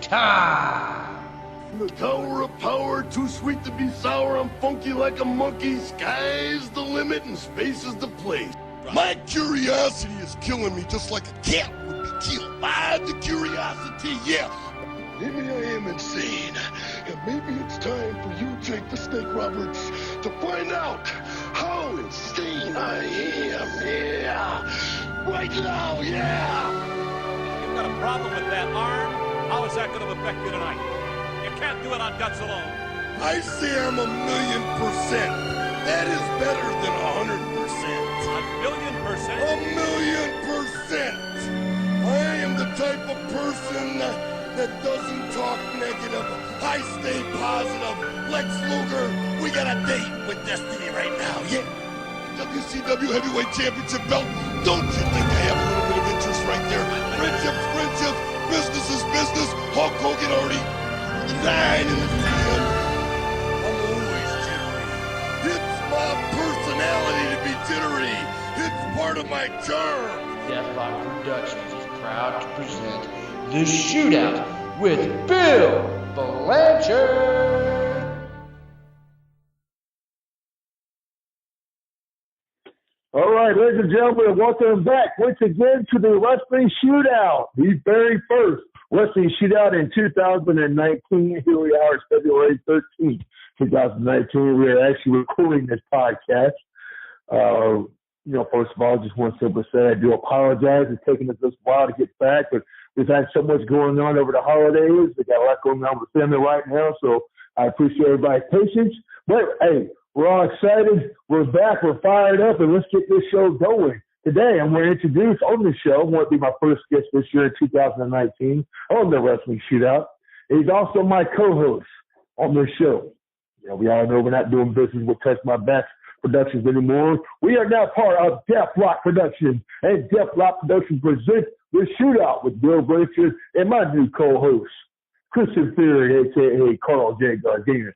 time. The tower of power, too sweet to be sour. I'm funky like a monkey. Sky's the limit and space is the place. My curiosity is killing me just like a cat would be killed by the curiosity, yeah. Maybe I am insane, and maybe it's time for you, Jake the Snake Roberts, to find out how insane I am, yeah. Right now, yeah. You've got a problem with that arm. How is that going to affect you tonight? You can't do it on guts alone. I say I'm 1,000,000%. That is better than 100%. 1,000,000%? 1,000,000%. I am the type of person that doesn't talk negative. I stay positive. Lex Luger, we got a date with Destiny right now, yeah? WCW Heavyweight Championship belt. Don't you think I have a little bit of interest right there? Friendships, business is business. Hulk Hogan already the 9 in the 10. I'm always jittery. It's my personality to be jittery. It's part of my charm. Deathlock Productions is proud to present The Shootout with Bill Blanchard. All right, ladies and gentlemen, welcome back once again to the Wrestling Shootout, the very first Wrestling Shootout in 2019. Here we are, February 13th, 2019. We are actually recording this podcast. First of all, just want to simply say I do apologize. It's taken us this while to get back, but we've had so much going on over the holidays. We got a lot going on with the family right now, so I appreciate everybody's patience. But, hey, we're all excited. We're back. We're fired up, and let's get this show going. Today, I'm going to introduce on the show, want to be my first guest this year in 2019 on the Wrestling Shootout. He's also my co-host on this show. We all know we're not doing business with Touch My Back Productions anymore. We are now part of Deathlock Productions, and Deathlock Productions presents The Shootout with Bill Blanchard and my new co-host, Christian Fury, a.k.a. Carl J. Gardinas.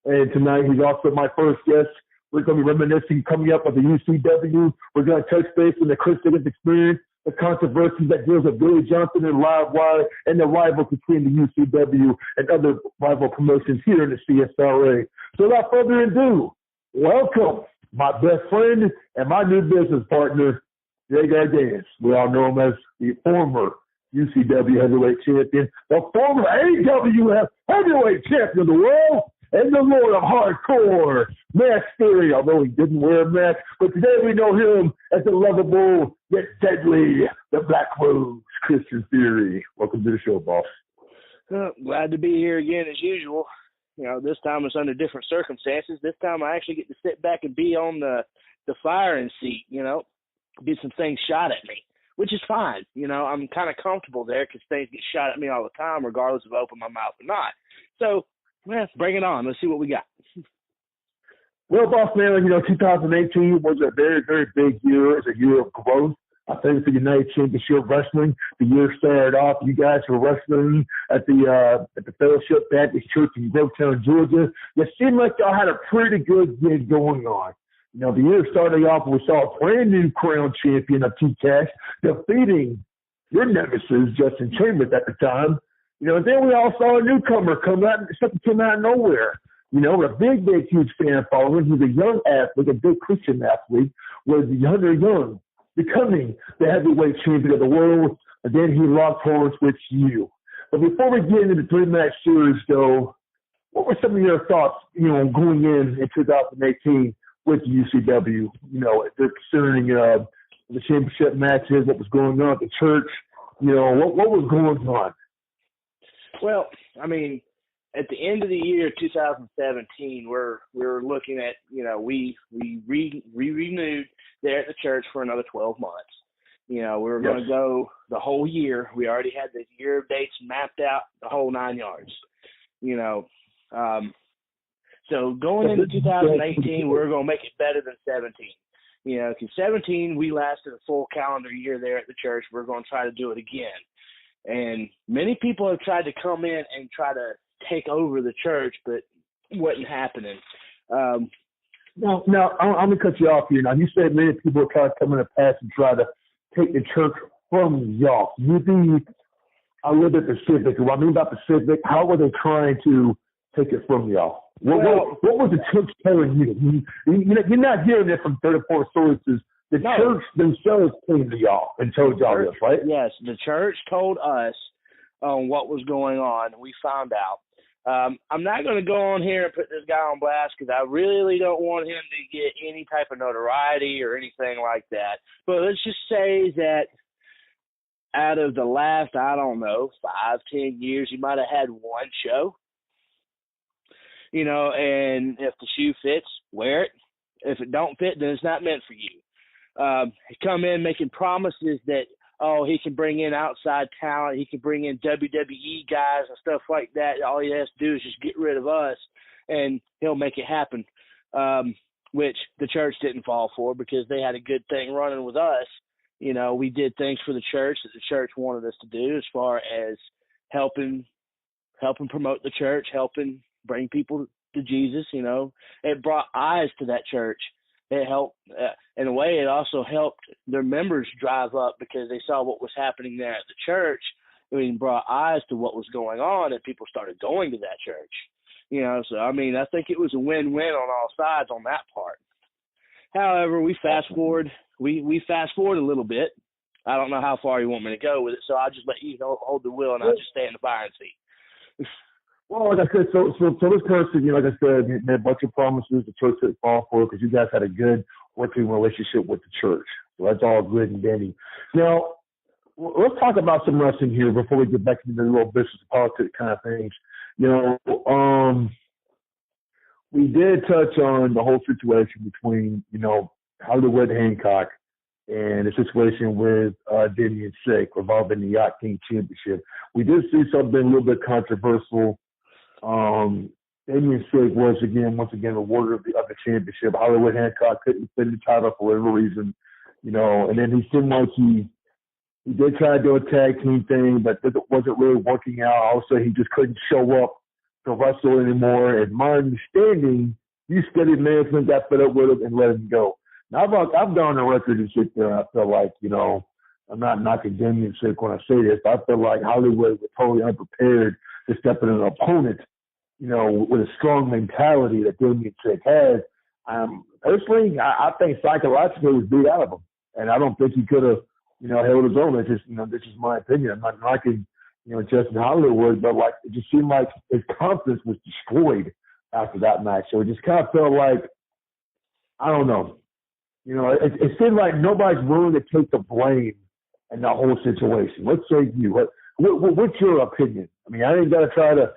And tonight, he's also my first guest. We're going to be reminiscing coming up with the UCW. We're going to touch base on the Chris Higgins experience, the controversy that deals with Billy Johnson and Livewire, and the rivals between the UCW and other rival promotions here in the CSRA. So without further ado, welcome my best friend and my new business partner, Jay Gardinas. We all know him as the former UCW heavyweight champion, the former AWF heavyweight champion of the world, and the Lord of Hardcore, Max Theory, although he didn't wear a mask. But today we know him as the lovable yet deadly, the Black Rose, Christian Theory. Welcome to the show, boss. Glad to be here again as usual. This time it's under different circumstances. This time I actually get to sit back and be on the firing seat, get some things shot at me, which is fine. I'm kind of comfortable there because things get shot at me all the time, regardless if I open my mouth or not. So, bring it on. Let's see what we got. Well, boss man, 2018 was a very, very big year. It's a year of growth. I think for the United Championship Wrestling, the year started off. You guys were wrestling at the Fellowship Baptist Church in Grovetown, Georgia. It seemed like y'all had a pretty good gig going on. The year started off, we saw a brand new crown champion of T-Cash defeating your nemesis, Justin Chambers, at the time. And then we all saw a newcomer come out, something came out of nowhere. With a big, huge fan following. He's a young athlete, a good Christian athlete, was Hunter Young, becoming the heavyweight champion of the world. And then he locked horns with you. But before we get into the three-match series, though, what were some of your thoughts, going in 2018 with UCW? Concerning the championship matches, what was going on at the church, what was going on? Well, at the end of the year 2017, we're looking at, we renewed there at the church for another 12 months. We were going to go the whole year. We already had the year of dates mapped out, the whole 9 yards. So going into 2018, we're going to make it better than 17. Because 17, we lasted a full calendar year there at the church. We're going to try to do it again. And many people have tried to come in and try to take over the church, but it wasn't happening. Now, I'm going to cut you off here. Now, you said many people have tried to come in the past and try to take the church from y'all. You be a little bit specific. What I mean by specific, how were they trying to take it from y'all? What was the church telling you? You're not hearing it from 34 sources. The church themselves came to y'all and told y'all this, right? Yes, the church told us what was going on. We found out. I'm not going to go on here and put this guy on blast because I really don't want him to get any type of notoriety or anything like that. But let's just say that out of the last, 5-10 years, you might have had one show. And if the shoe fits, wear it. If it don't fit, then it's not meant for you. Come in making promises that, he can bring in outside talent. He can bring in WWE guys and stuff like that. All he has to do is just get rid of us, and he'll make it happen, which the church didn't fall for because they had a good thing running with us. We did things for the church that the church wanted us to do as far as helping promote the church, helping bring people to Jesus. It brought eyes to that church. It helped, in a way, it also helped their members drive up because they saw what was happening there at the church. Brought eyes to what was going on, and people started going to that church. So, I think it was a win-win on all sides on that part. However, we fast forward. We fast forward a little bit. I don't know how far you want me to go with it, so I'll just let you hold the wheel, and I'll just stay in the firing seat. Well, like I said, so this person, like I said, made a bunch of promises the church didn't fall for because you guys had a good working relationship with the church. So that's all good and dandy. Now, let's talk about some wrestling here before we get back into the little business politics kind of things. We did touch on the whole situation between, Hollywood Hancock and the situation with Damien Sick involving the Yacht King Championship. We did see something a little bit controversial. Damien Sick was once again awarded of the championship. Hollywood Hancock couldn't win the title for whatever reason, and then he seemed like he did try to do a tag team thing, but it wasn't really working out. Also, he just couldn't show up to wrestle anymore. And my understanding, you studied management, got fed up with him and let him go. Now, I've gone on record and sit there, and I feel like, I'm not knocking Damien Sick when I say this, but I feel like Hollywood was totally unprepared to step in an opponent, with a strong mentality that Damien Sick has. Personally, I think psychologically it was beat out of him. And I don't think he could have, held his own. It's just, this is my opinion. I'm not knocking, Justin Hollywood, but it just seemed like his confidence was destroyed after that match. So it just kind of felt like, I don't know. It seemed like nobody's willing to take the blame in the whole situation. Let's say you. What's your opinion? I ain't got to try to,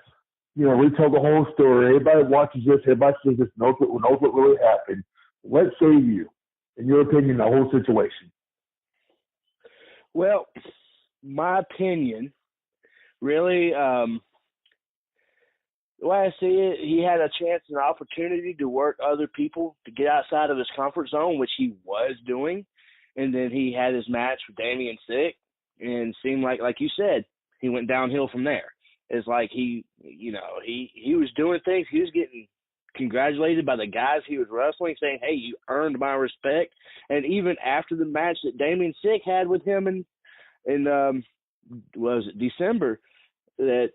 retell the whole story. Everybody watches this. Everybody sees this, knows what really happened. Let's say you, in your opinion, the whole situation. Well, my opinion, really, the way I see it, he had a chance and opportunity to work other people to get outside of his comfort zone, which he was doing. And then he had his match with Damien Sick, and seemed like you said, he went downhill from there. It's like he was doing things. He was getting congratulated by the guys he was wrestling, saying, hey, you earned my respect. And even after the match that Damien Sick had with him in December, that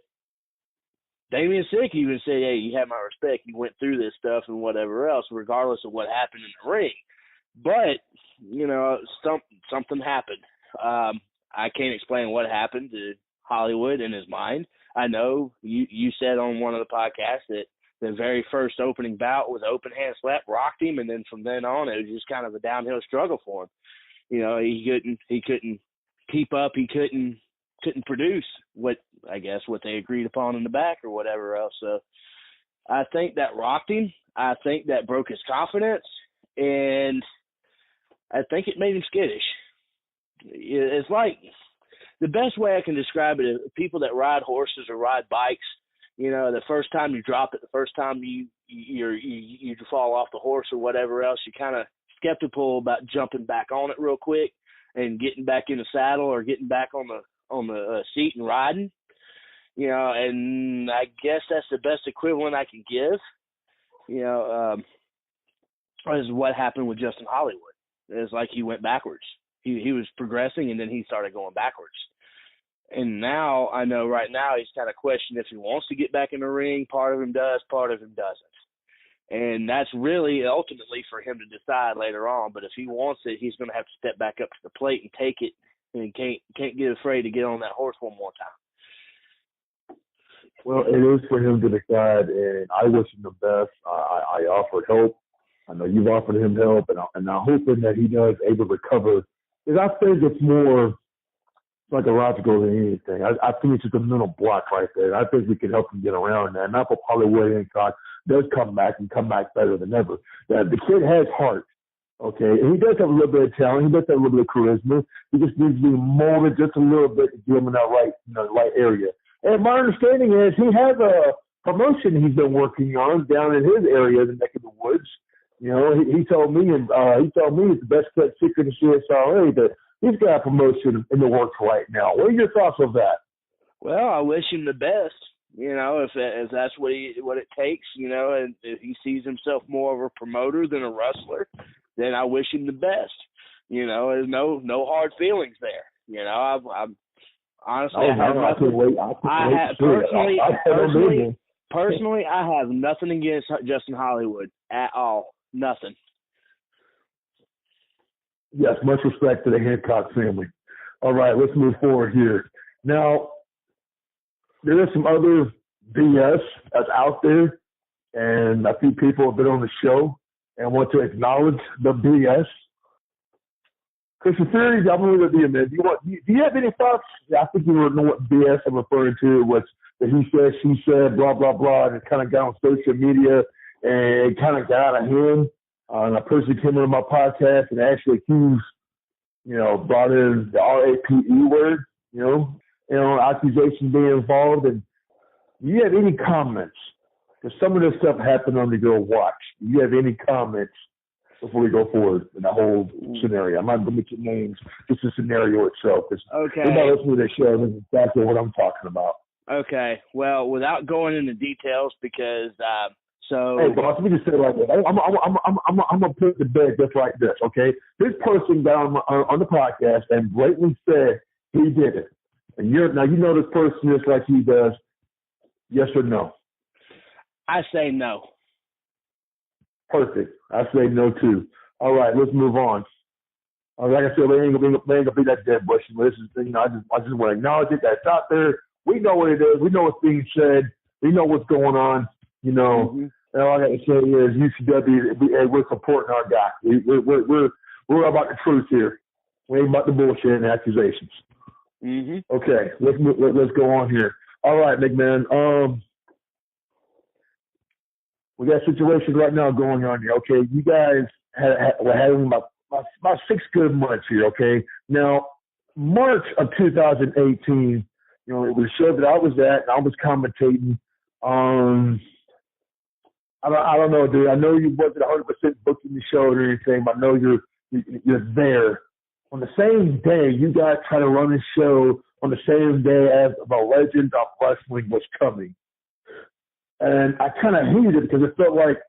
Damien Sick even said, hey, you have my respect. You went through this stuff and whatever else, regardless of what happened in the ring. But, something happened. I can't explain what happened to Hollywood in his mind. I know you said on one of the podcasts that the very first opening bout with open hand slap rocked him, and then from then on it was just kind of a downhill struggle for him. He couldn't keep up. He couldn't produce what they agreed upon in the back or whatever else. So I think that rocked him. I think that broke his confidence, and I think it made him skittish. It's like the best way I can describe it is people that ride horses or ride bikes. The first time you drop it, the first time you fall off the horse or whatever else, you're kind of skeptical about jumping back on it real quick and getting back in the saddle or getting back on the seat and riding. And I guess that's the best equivalent I can give. Is what happened with Justin Hollywood. It's like he went backwards. He was progressing, and then he started going backwards. And now I know right now he's kind of questioning if he wants to get back in the ring. Part of him does, part of him doesn't. And that's really ultimately for him to decide later on. But if he wants it, he's going to have to step back up to the plate and take it, and can't get afraid to get on that horse one more time. Well, it is for him to decide, and I wish him the best. I offered help. I know you've offered him help, and I'm hoping that he does able to recover. Because I think it's more psychological than anything. I think it's just a mental block right there. And I think we can help him get around that. And that's what Hollywood Hancock does come back and come back better than ever. The kid has heart, okay? And he does have a little bit of talent. He does have a little bit of charisma. He just needs to be molded just a little bit to get him in that right area. And my understanding is he has a promotion he's been working on down in his area, the neck of the woods. You know, he told me it's the best kept secret in CSRA that he's got a promotion in the works right now. What are your thoughts on that? Well, I wish him the best. You know, if that's what it takes, you know, and if he sees himself more of a promoter than a wrestler, then I wish him the best. You know, there's no hard feelings there. You know, I'm honestly, personally, I have nothing against Justin Hollywood at all. Nothing. Yes, much respect to the Hancock family. All right, let's move forward here. Now, there is some other BS that's out there, and a few people have been on the show and want to acknowledge the BS. Christian Fury, I'm going to be a minute. Do you have any thoughts? I think you know what BS I'm referring to was that he said, she said, blah, blah, blah, and it kind of got on social media and it kind of got out of hand. And a person came into my podcast and actually accused, brought in the RAPE word, accusation being involved. And do you have any comments? Because some of this stuff happened on the Go Watch. Do you have any comments before we go forward in the whole scenario? I'm not going to mention names, just the scenario itself. Okay. Everybody listening to the show, this is exactly what I'm talking about. Okay. Well, without going into details, because hey, boss, let me just say it like this. I'm gonna put it to bed just like this, okay? This person got on the podcast and blatantly said he did it, and you know this person just like he does. Yes or no? I say no. Perfect. I say no too. All right, let's move on. Like I said, we ain't gonna be that dead bush. This is, I just want to acknowledge it. That's out there. We know what it is. We know what's being said. We know what's going on. Mm-hmm. And all I got to say is UCW. We're supporting our guy. We're about the truth here. We ain't about the bullshit and accusations. Mm-hmm. Okay, let's go on here. All right, big man. We got a situation right now going on here. Okay, you guys were having about 6 good months here. Okay, now March of 2018. It was a show that I was at and I was commentating. I don't know, dude. I know you wasn't 100% booking the show or anything, but I know you're there. On the same day, you guys try to run a show on the same day as the legend of wrestling was coming. And I kind of hated it because it felt like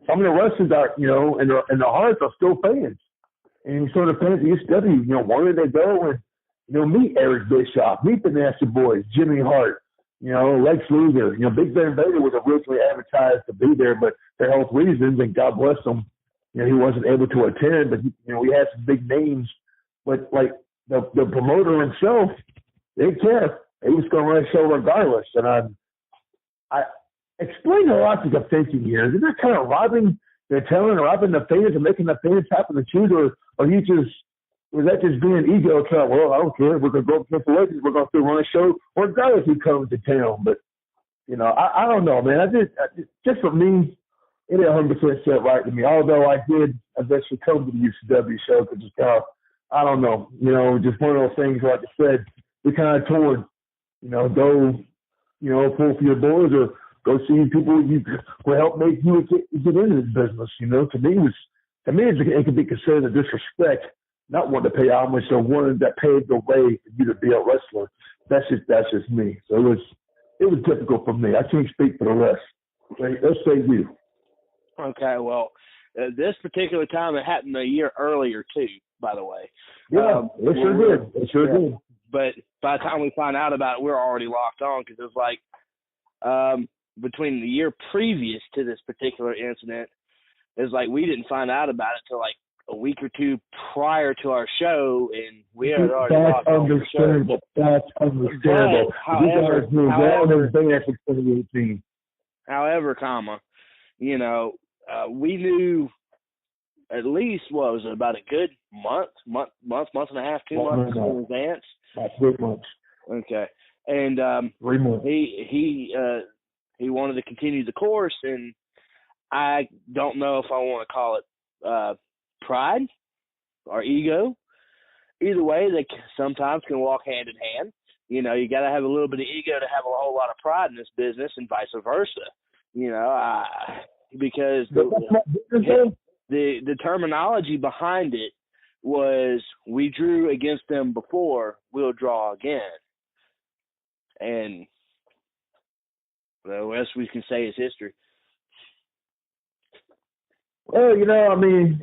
some of the wrestlers are, and their hearts are still fans. And so the fans of UCW, where did they go and, meet Eric Bischoff, meet the Nasty Boys, Jimmy Hart, Lex Luger. Big Ben Vader was originally advertised to be there, but for health reasons, and God bless him, he wasn't able to attend. But we had some big names, but like the promoter himself, they didn't care. He was going to run a show regardless. And I explain the logic of thinking here. Isn't that kind of robbing the talent, robbing the fans, and making the fans happen to choose, or was that just being ego? Well, I don't care. We're going to go up against the legends. We're going to run a show regardless who comes to town. But, I don't know, man. Just for me, it ain't 100% set right to me. Although I did eventually come to the UCW show because it's kind of, I don't know, just one of those things, like I said, we kind of torn, go, pull for your boys or go see people you will help make you get into this business. To me, it could be considered a disrespect. Not one to pay homage, so one that paved the way for you to be a wrestler. That's just me. So it was difficult for me. I can't speak for the rest. Let's say you. Okay, well, this particular time it happened a year earlier too. By the way. Yeah, it sure did. It sure did. But by the time we find out about it, we're already locked on because it was like between the year previous to this particular incident, it was like we didn't find out about it till like a week or two prior to our show, and we had already locked on the show. That's understandable. However, we knew at least, what was it, about a good month and a half, 2 months in advance? About 3 months. Okay. And 3 months. He wanted to continue the course, and I don't know if I want to call it pride or ego. Either way, they sometimes can walk hand in hand. You know, you got to have a little bit of ego to have a whole lot of pride in this business, and vice versa. You know, because the terminology behind it was we drew against them before, we'll draw again. And the rest we can say is history. Well, you know, I mean,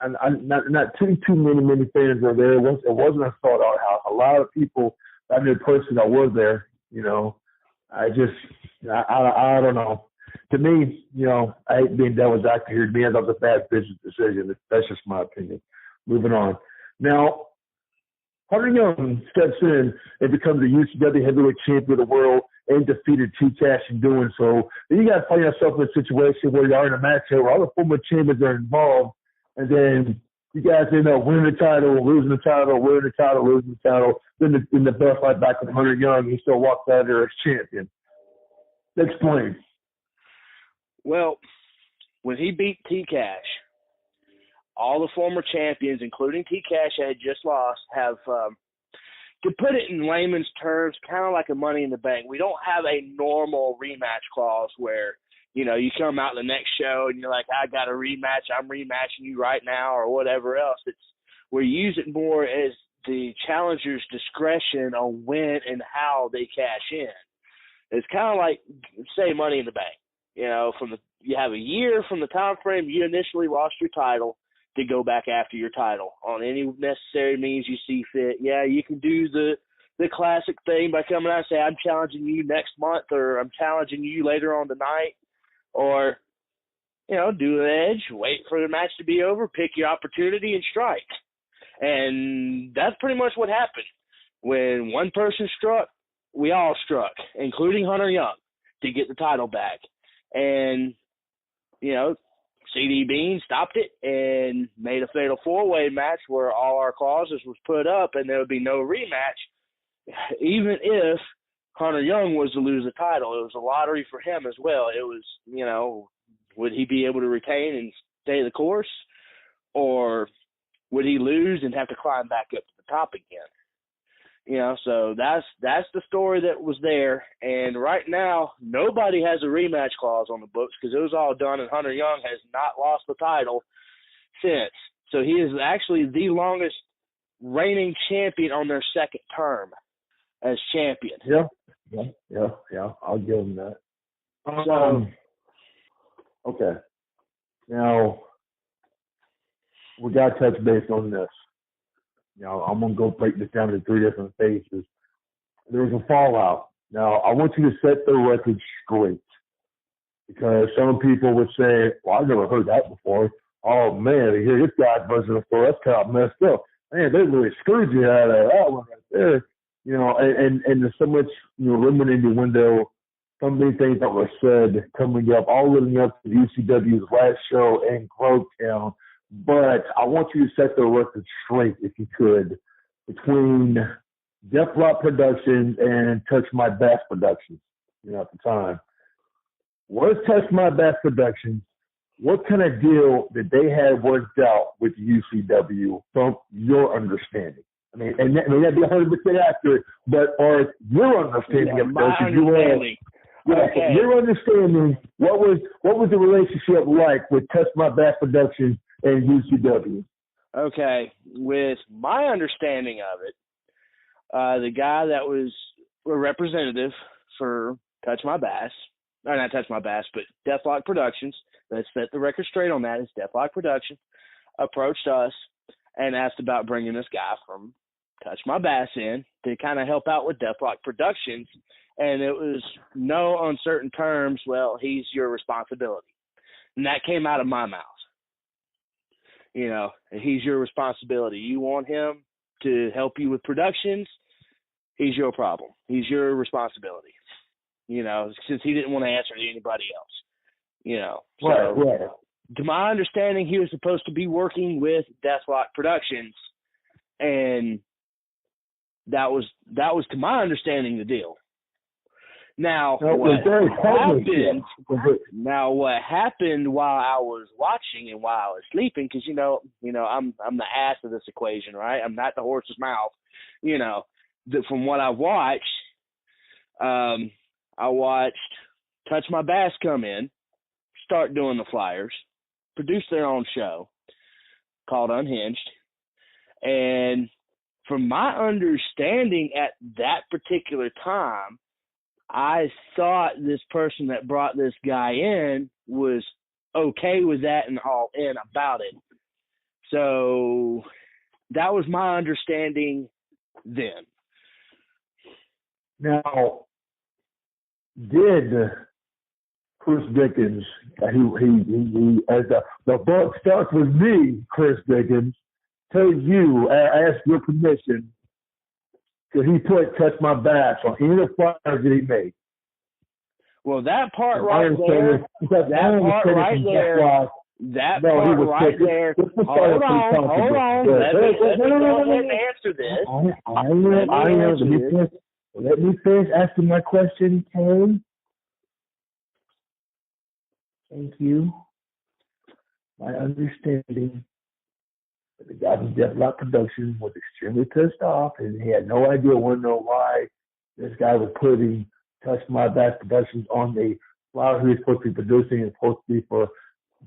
not too many fans are there. It wasn't a sold out house. A lot of people, I knew personally that was there. You know, I don't know. To me, you know, I hate being devil's advocate here. To me, that was a bad business decision. That's just my opinion. Moving on. Now, Hunter Young steps in and becomes the UCW heavyweight champion of the world and defeated T-Cash in doing so. Then you got to find yourself in a situation where you are in a match where all the former champions are involved, and then you guys end up winning the title, losing the title, winning the title, losing the title. Then the belt fight back with Hunter Young, he still walks out there as champion. Explain. Well, when he beat T-Cash, all the former champions, including T-Cash that had just lost, have, to put it in layman's terms, kind of like a Money in the Bank. We don't have a normal rematch clause where, you know, you come out the next show and you're like, I got a rematch, I'm rematching you right now, or whatever else. We use it more as the challenger's discretion on when and how they cash in. It's kind of like, say, Money in the Bank. You know, you have a year from the time frame you initially lost your title to go back after your title on any necessary means you see fit. Yeah, you can do the classic thing by coming out and say, I'm challenging you next month, or I'm challenging you later on tonight, or, you know, do an edge, wait for the match to be over, pick your opportunity and strike. And that's pretty much what happened. When one person struck, we all struck, including Hunter Young, to get the title back. And, you know, CD Bean stopped it and made a fatal four-way match where all our clauses was put up and there would be no rematch, even if Hunter Young was to lose the title. It was a lottery for him as well. It was, you know, would he be able to retain and stay the course, or would he lose and have to climb back up to the top again? You know, so that's the story that was there. And right now, nobody has a rematch clause on the books because it was all done, and Hunter Young has not lost the title since. So he is actually the longest reigning champion on their second term as champion. Yeah. I'll give him that. Okay. Now, we got to touch base on this. You know, I'm going to go break this down into 3 different phases. There was a fallout. Now, I want you to set the record straight, because some people would say, well, I've never heard that before. Oh, man, to hear this guy buzzing the floor, that's kind of messed up. Man, they really screwed you out of that one right there. You know, and there's so much, you know, limiting the window, so many things that were said coming up, all leading up to UCW's last show in Grovetown. But I want you to set the record straight, if you could, between Deathlock Productions and Touch My Bass Productions, you know, at the time. What is Touch My Bass Productions? What kind of deal did they have worked out with UCW from your understanding? I mean, and that may not be 100% accurate, but or your understanding of it. Your understanding, what was the relationship like with Touch My Bass Productions and UCW? Okay, with my understanding of it, the guy that was a representative for Touch My Bass, or not Touch My Bass, but Deathlock Productions, let's set the record straight on that, it's Deathlock Productions, approached us and asked about bringing this guy from touch my bass in to kind of help out with Deathlock Productions. And it was no uncertain terms, well, he's your responsibility. And that came out of my mouth. You know, he's your responsibility. You want him to help you with productions, he's your problem. He's your responsibility. You know, since he didn't want to answer to anybody else. You know, so right. To my understanding, he was supposed to be working with Deathlock Productions, and that was to my understanding the deal. Now, what happened while I was watching and while I was sleeping, because you know, I'm the ass of this equation, right? I'm not the horse's mouth. You know, from what I watched, I watched Touch My Bass come in, start doing the flyers, produce their own show called Unhinged, and from my understanding at that particular time, I thought this person that brought this guy in was okay with that and all in about it. So that was my understanding then. Now, did Chris Dickens, he as the buck starts with me, Chris Dickens, tell you, ask your permission, could he put Touch My Bass on any of the flyers that he made? Well, that part right there, hold on, let me answer this. Let me finish asking my question, Kane. Thank you. My understanding that the guy from Deathlock Productions was extremely pissed off, and he had no idea, wouldn't know why this guy was putting Touch My Bass Productions on the flyer he was supposed to be producing and supposed to be for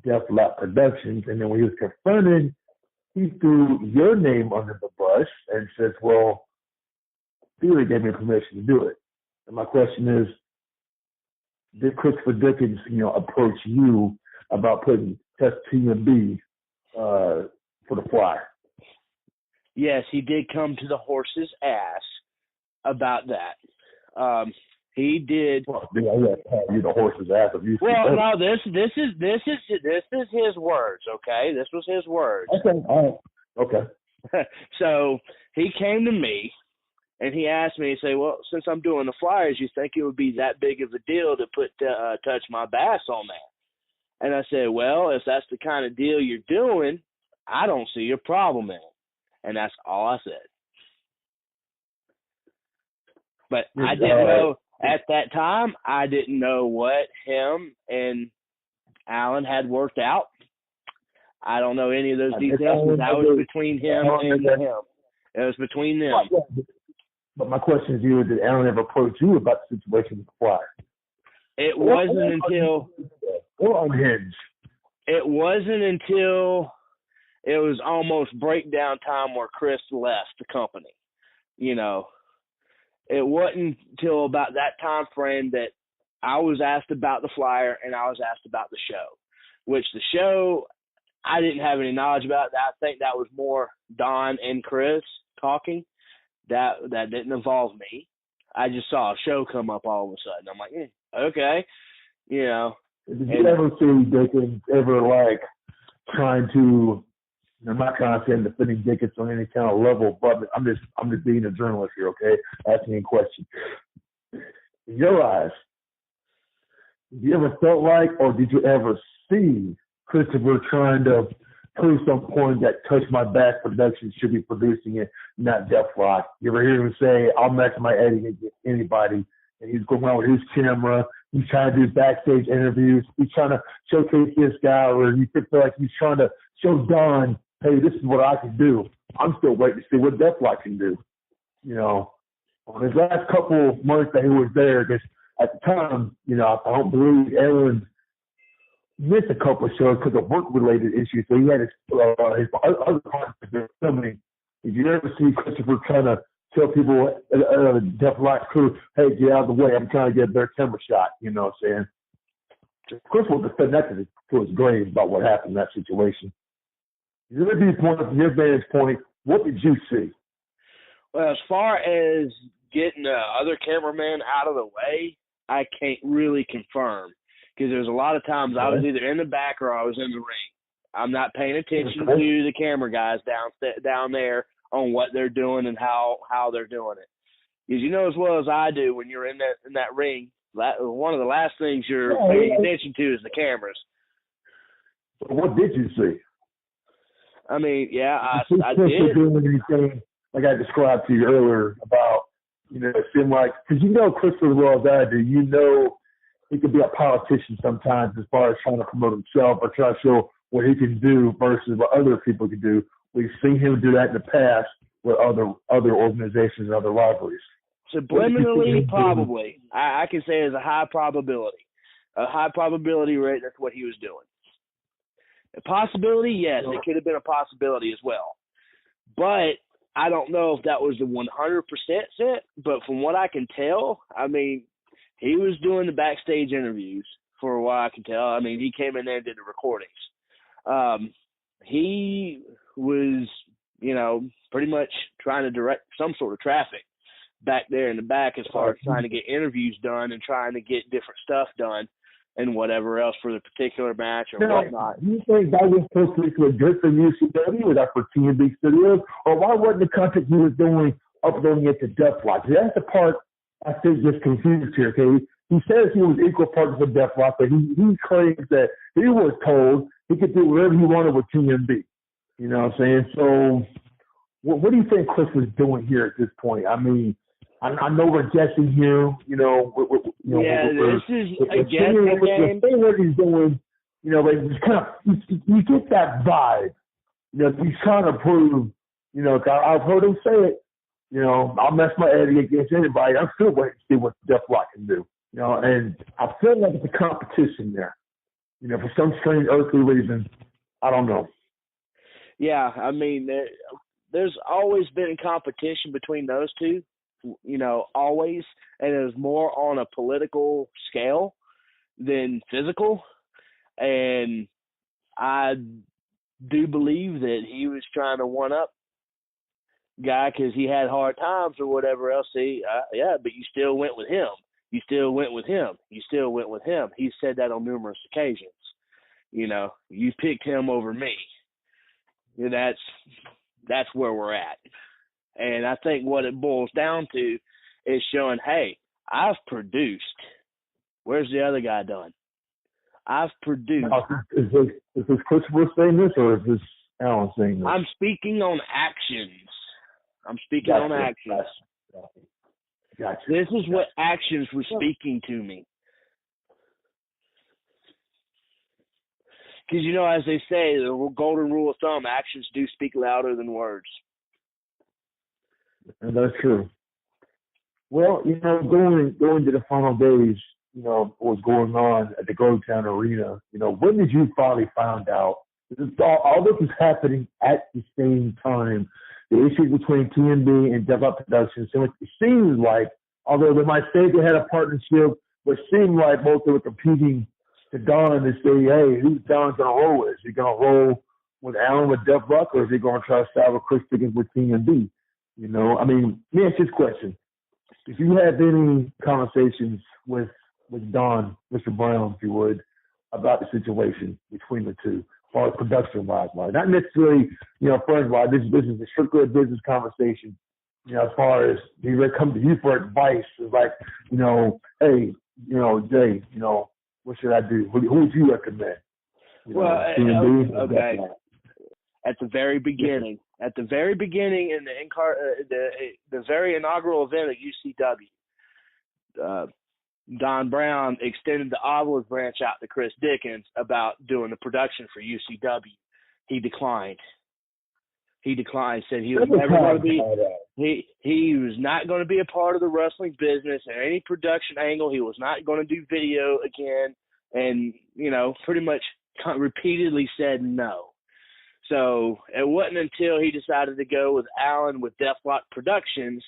Deathlock Productions. And then when he was confronted, he threw your name under the bus and says, well, Theory gave me permission to do it. And my question is, did Christopher Dickens, approach you about putting Test TMB for the flyer? Yes, he did come to the horse's ass about that. He did. Well, you the horse's ass. Well, no, this is his words. Okay, this was his words. Okay, all right. Okay. So he came to me. And he asked me, he said, well, since I'm doing the flyers, you think it would be that big of a deal to put Touch My Bass on there? And I said, well, if that's the kind of deal you're doing, I don't see a problem in it. And that's all I said. But I didn't know, at that time, I didn't know what him and Alan had worked out. I don't know any of those details, but that was between him and him. It was between them. But my question is, did Alan ever approach you about the situation with the flyer? It wasn't until Unhinged. It wasn't until it was almost breakdown time where Chris left the company. You know, it wasn't until about that time frame that I was asked about the flyer and I was asked about the show, which the show I didn't have any knowledge about. I think that was more Don and Chris talking. That didn't involve me. I just saw a show come up all of a sudden. I'm like, okay, you know. Did you ever see Dickens ever trying to? I'm not trying to say I'm defending Dickens on any kind of level, but I'm just being a journalist here, okay? Asking a question. In your eyes, did you ever felt like, or did you ever see Christopher trying to prove some point that Touch My Bass Productions should be producing it, not Deathlock? You ever hear him say, I'll match my editing against anybody, and he's going around with his camera, he's trying to do backstage interviews, he's trying to showcase this guy, or you feel like he's trying to show Don, hey, this is what I can do. I'm still waiting to see what Deathlock can do. You know, on his last couple months that he was there, because at the time, I don't believe Aaron missed a couple of shows because of work-related issues. So he had his other partners filming. Did you ever see Christopher trying to tell people, Deathlock crew, hey, get out of the way, I'm trying to get a better camera shot, you know what I'm saying? Chris will defend that to his grave about what happened in that situation. Your viewpoint, from your vantage point, what did you see? Well, as far as getting the other cameraman out of the way, I can't really confirm because there's a lot of times I was either in the back or I was in the ring. I'm not paying attention to the camera guys down there on what they're doing and how they're doing it. Because you know as well as I do, when you're in that ring, one of the last things you're paying attention to is the cameras. What did you see? I mean, yeah, I did. Doing anything like I described to you earlier about, it seemed like, because Chris as well as I do, he could be a politician sometimes as far as trying to promote himself or try to show what he can do versus what other people can do. We've seen him do that in the past with other organizations and other rivalries. Subliminally, probably. I can say it's a high probability. A high probability rate that's what he was doing. A possibility, yes, it could have been a possibility as well. But I don't know if that was the 100% set, but from what I can tell, I mean, he was doing the backstage interviews for what I can tell. I mean, he came in there and did the recordings. He was, pretty much trying to direct some sort of traffic back there in the back as far as trying to get interviews done and trying to get different stuff done and whatever else for the particular match or whatnot. Do you think that was supposed to be for good for UCW or that for TNB Studios? Or why wasn't the content he was doing uploading it to Deathlock? That's the part I think just confused here, okay? He says he was equal partner for Deathlock, but he claims that he was told he could do whatever he wanted with TNB. You know what I'm saying? So what do you think Chris was doing here at this point? I mean, I know we're guessing here, this is a guessing game. What he's doing, but it's kind of, you get that vibe. He's trying to prove, I've heard him say it, I'll mess my Eddie against anybody. I'm still waiting to see what Deathlock can do, and I feel like it's a competition there, for some strange earthly reason. I don't know. Yeah, I mean, there's always been competition between those two. Always, and it was more on a political scale than physical. And I do believe that he was trying to one-up guy because he had hard times or whatever else. But you still went with him. You still went with him. You still went with him. He said that on numerous occasions. You picked him over me. That's where we're at. And I think what it boils down to is showing, hey, I've produced. Where's the other guy done? I've produced. Is this Christopher saying this or is this Alan saying this? I'm speaking on actions. Gotcha. This is what actions were speaking to me. Because, as they say, the golden rule of thumb, actions do speak louder than words. And that's true. Well, going to the final days, what was going on at the Grovetown Arena, when did you finally find out? All this is happening at the same time. The issue between TNB and Deathlock Productions, it seems like, although they might say they had a partnership, but it seemed like both they were competing to Don to say, hey, who's Don going to roll with? Is he going to roll with Alan with Deathlock, or is he going to try to style with Chris Dickens with TNB? Let me ask this question. If you have any conversations with Don, Mr. Brown, if you would, about the situation between the two, as far as production-wise, not necessarily, friends-wise, this is a strictly a business conversation, as far as they come to you for advice, it's like, hey, Jay, what should I do? Who would you recommend? Okay. At the very beginning, in the very inaugural event at UCW, Don Brown extended the olive branch out to Chris Dickens about doing the production for UCW. He declined. Said he was never going to be. He was not going to be a part of the wrestling business or any production angle. He was not going to do video again, and pretty much repeatedly said no. So it wasn't until he decided to go with Alan with Deathlock Productions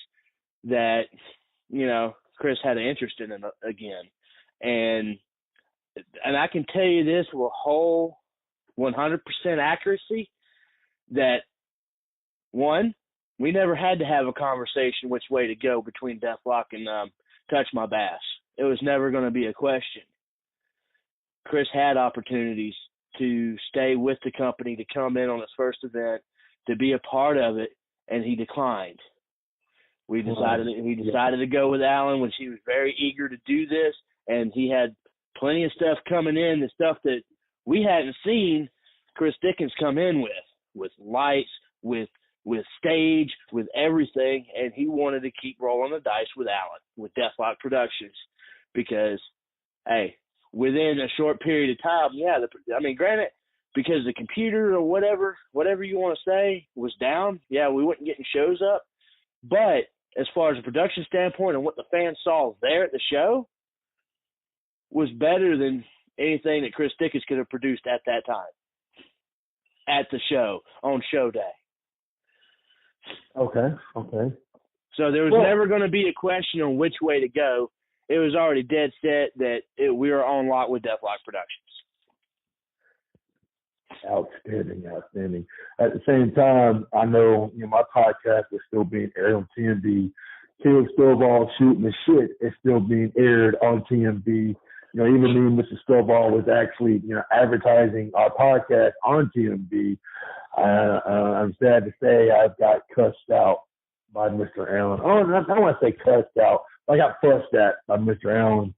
that, Chris had an interest in it again. And I can tell you this with whole 100% accuracy that, one, We never had to have a conversation which way to go between Deathlock and Touch My Bass. It was never going to be a question. Chris had opportunities to stay with the company, to come in on his first event, to be a part of it, and he declined. He decided to go with Alan when she was very eager to do this, and he had plenty of stuff coming in, the stuff that we hadn't seen Chris Dickens come in with lights, with stage, with everything, and he wanted to keep rolling the dice with Alan, with Deathlock Productions, because, hey, within a short period of time, granted, because the computer or whatever you want to say was down, we weren't getting shows up, but as far as a production standpoint and what the fans saw there at the show was better than anything that Chris Dickens could have produced at that time, at the show, on show day. Okay. So there was never going to be a question on which way to go. It was already dead set that we were on lock with Deathlock Productions. Outstanding. At the same time, I know, my podcast was still being aired on TMB. Caleb Stovall shooting the shit is still being aired on TMB. Even me and Mr. Stovall was actually, advertising our podcast on TMB. I'm sad to say I've got cussed out by Mr. Allen. I don't want to say cussed out. I got fussed at by Mr. Allen,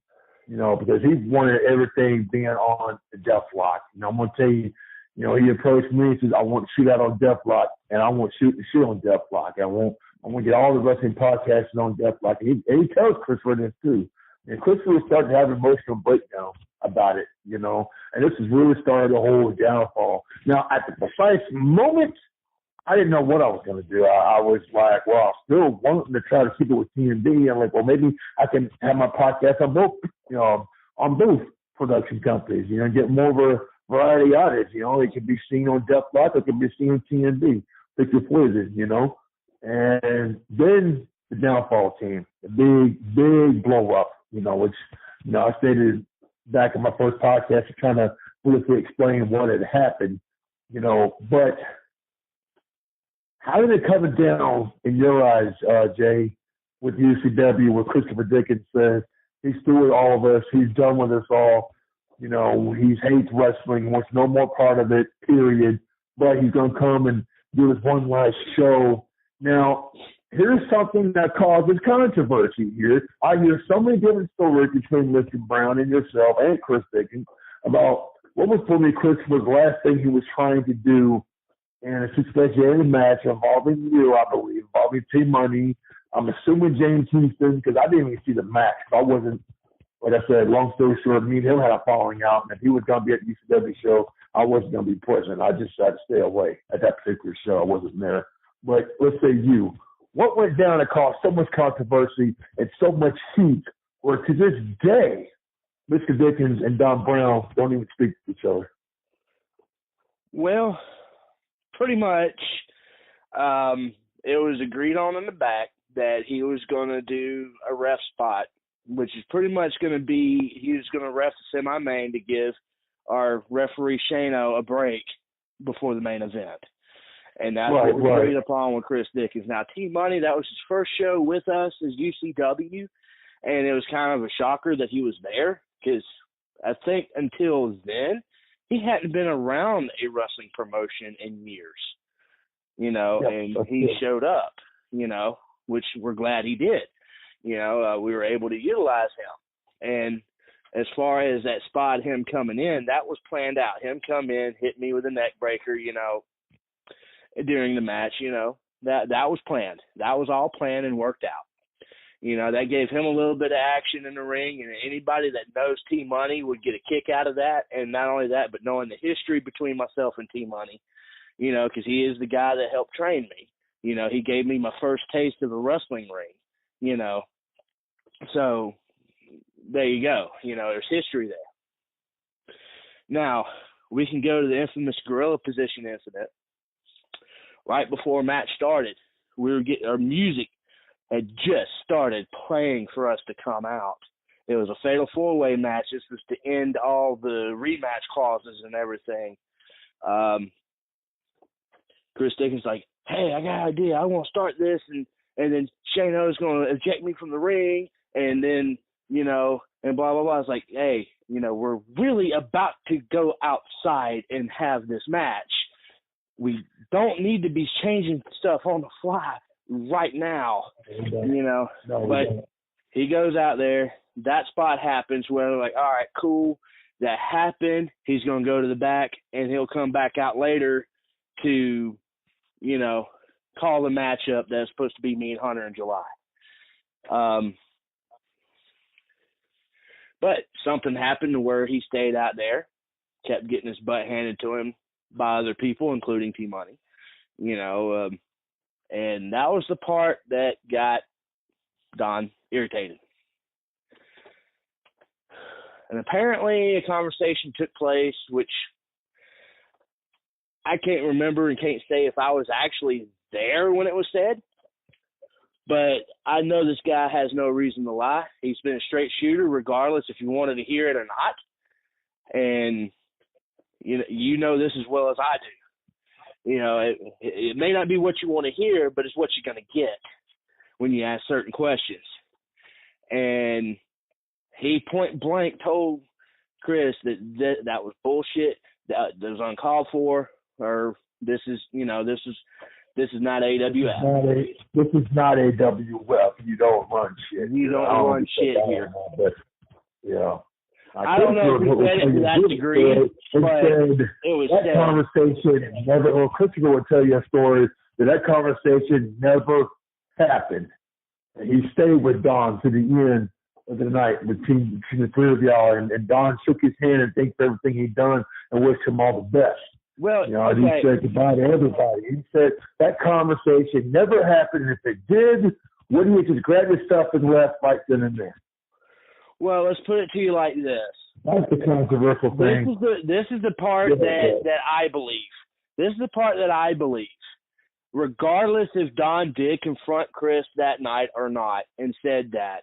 because he wanted everything being on the Deathlock. I'm going to tell you, he approached me and says, I want to shoot out on Deathlock, and I want to shoot the shit on Deathlock. I want to get all the wrestling podcasts on Deathlock. And he tells Christopher this too. And Christopher was starting to have an emotional breakdown about it, and this has really started the whole downfall. Now, at the precise moment, I didn't know what I was going to do. I was like, well, I still wanting to try to keep it with TMB. I'm like, well, maybe I can have my podcast on both production companies, get more of a variety out of it. It can be seen on Deathlock, it can be seen on TMB. Pick your poison, And then the downfall came, the big blow up, which, I stated back in my first podcast to kind of briefly explain what had happened, but how did it come down in your eyes, Jay, with UCW, where Christopher Dickens says he's through with all of us, he's done with us all, he hates wrestling, wants no more part of it, period, but he's going to come and do his one last show. Now, here's something that causes controversy here. I hear so many different stories between Mr. Brown and yourself and Chris Dickens about what was probably Christopher's last thing he was trying to do in a six-man match involving you, I believe, involving T-Money. I'm assuming James Houston, because I didn't even see the match. I wasn't, like I said, long story short, me and him had a falling out, and if he was going to be at the UCW show, I wasn't going to be present. I just had to stay away at that particular show. I wasn't there. But let's say you. What went down that caused so much controversy and so much heat, where to this day, Mr. Dickens and Don Brown don't even speak to each other? Well, pretty much it was agreed on in the back that he was going to do a ref spot, which is pretty much going to be he was going to ref the semi-main to give our referee Shano a break before the main event. And that's what we agreed upon with Chris Dickens. Now, T-Money, that was his first show with us as UCW, and it was kind of a shocker that he was there because I think until then, he hadn't been around a wrestling promotion in years, and he showed up, which we're glad he did. We were able to utilize him. And as far as that spot, him coming in, that was planned out. Him come in, hit me with a neck breaker, during the match, that was planned. That was all planned and worked out. That gave him a little bit of action in the ring, and anybody that knows T-Money would get a kick out of that. And not only that, but knowing the history between myself and T-Money, because he is the guy that helped train me. He gave me my first taste of a wrestling ring, So there you go. There's history there. Now, we can go to the infamous gorilla position incident. Right before match started, our music had just started playing for us to come out. It was a fatal four-way match. This was to end all the rematch clauses and everything. Chris Dickens like, hey, I got an idea. I want to start this, and then Shane O's going to eject me from the ring, and then, you know, and blah, blah, blah. It's like, hey, you know, we're really about to go outside and have this match. We don't need to be changing stuff on the fly right now, you know. But he goes out there. That spot happens where they're like, all right, cool. That happened. He's going to go to the back, and he'll come back out later to, you know, call the matchup that's supposed to be me and Hunter in July. But something happened to where he stayed out there, kept getting his butt handed to him by other people, including T-Money, you know, and that was the part that got Don irritated. And apparently a conversation took place, which I can't remember and can't say if I was actually there when it was said, but I know this guy has no reason to lie. He's been a straight shooter regardless if you wanted to hear it or not. And you know this as well as I do. You know, it may not be what you want to hear, but it's what you're going to get when you ask certain questions. And he point blank told Chris that was bullshit, that was uncalled for, or this is not AWF. This is not AWF. You don't run shit. You don't run shit here. But, yeah. I don't know if he said it to that degree, but it was that conversation never. Well, Christopher would tell you a story that conversation never happened. And he stayed with Don to the end of the night between the three of y'all, and Don shook his hand and thanked for everything he'd done and wished him all the best. Well, you know, and he said goodbye to everybody. He said that conversation never happened. And if it did, wouldn't you just grab your stuff and left right then and there? Well, let's put it to you like this. That's the controversial thing. This is the part that I believe. This is the part that I believe. Regardless if Don did confront Chris that night or not and said that,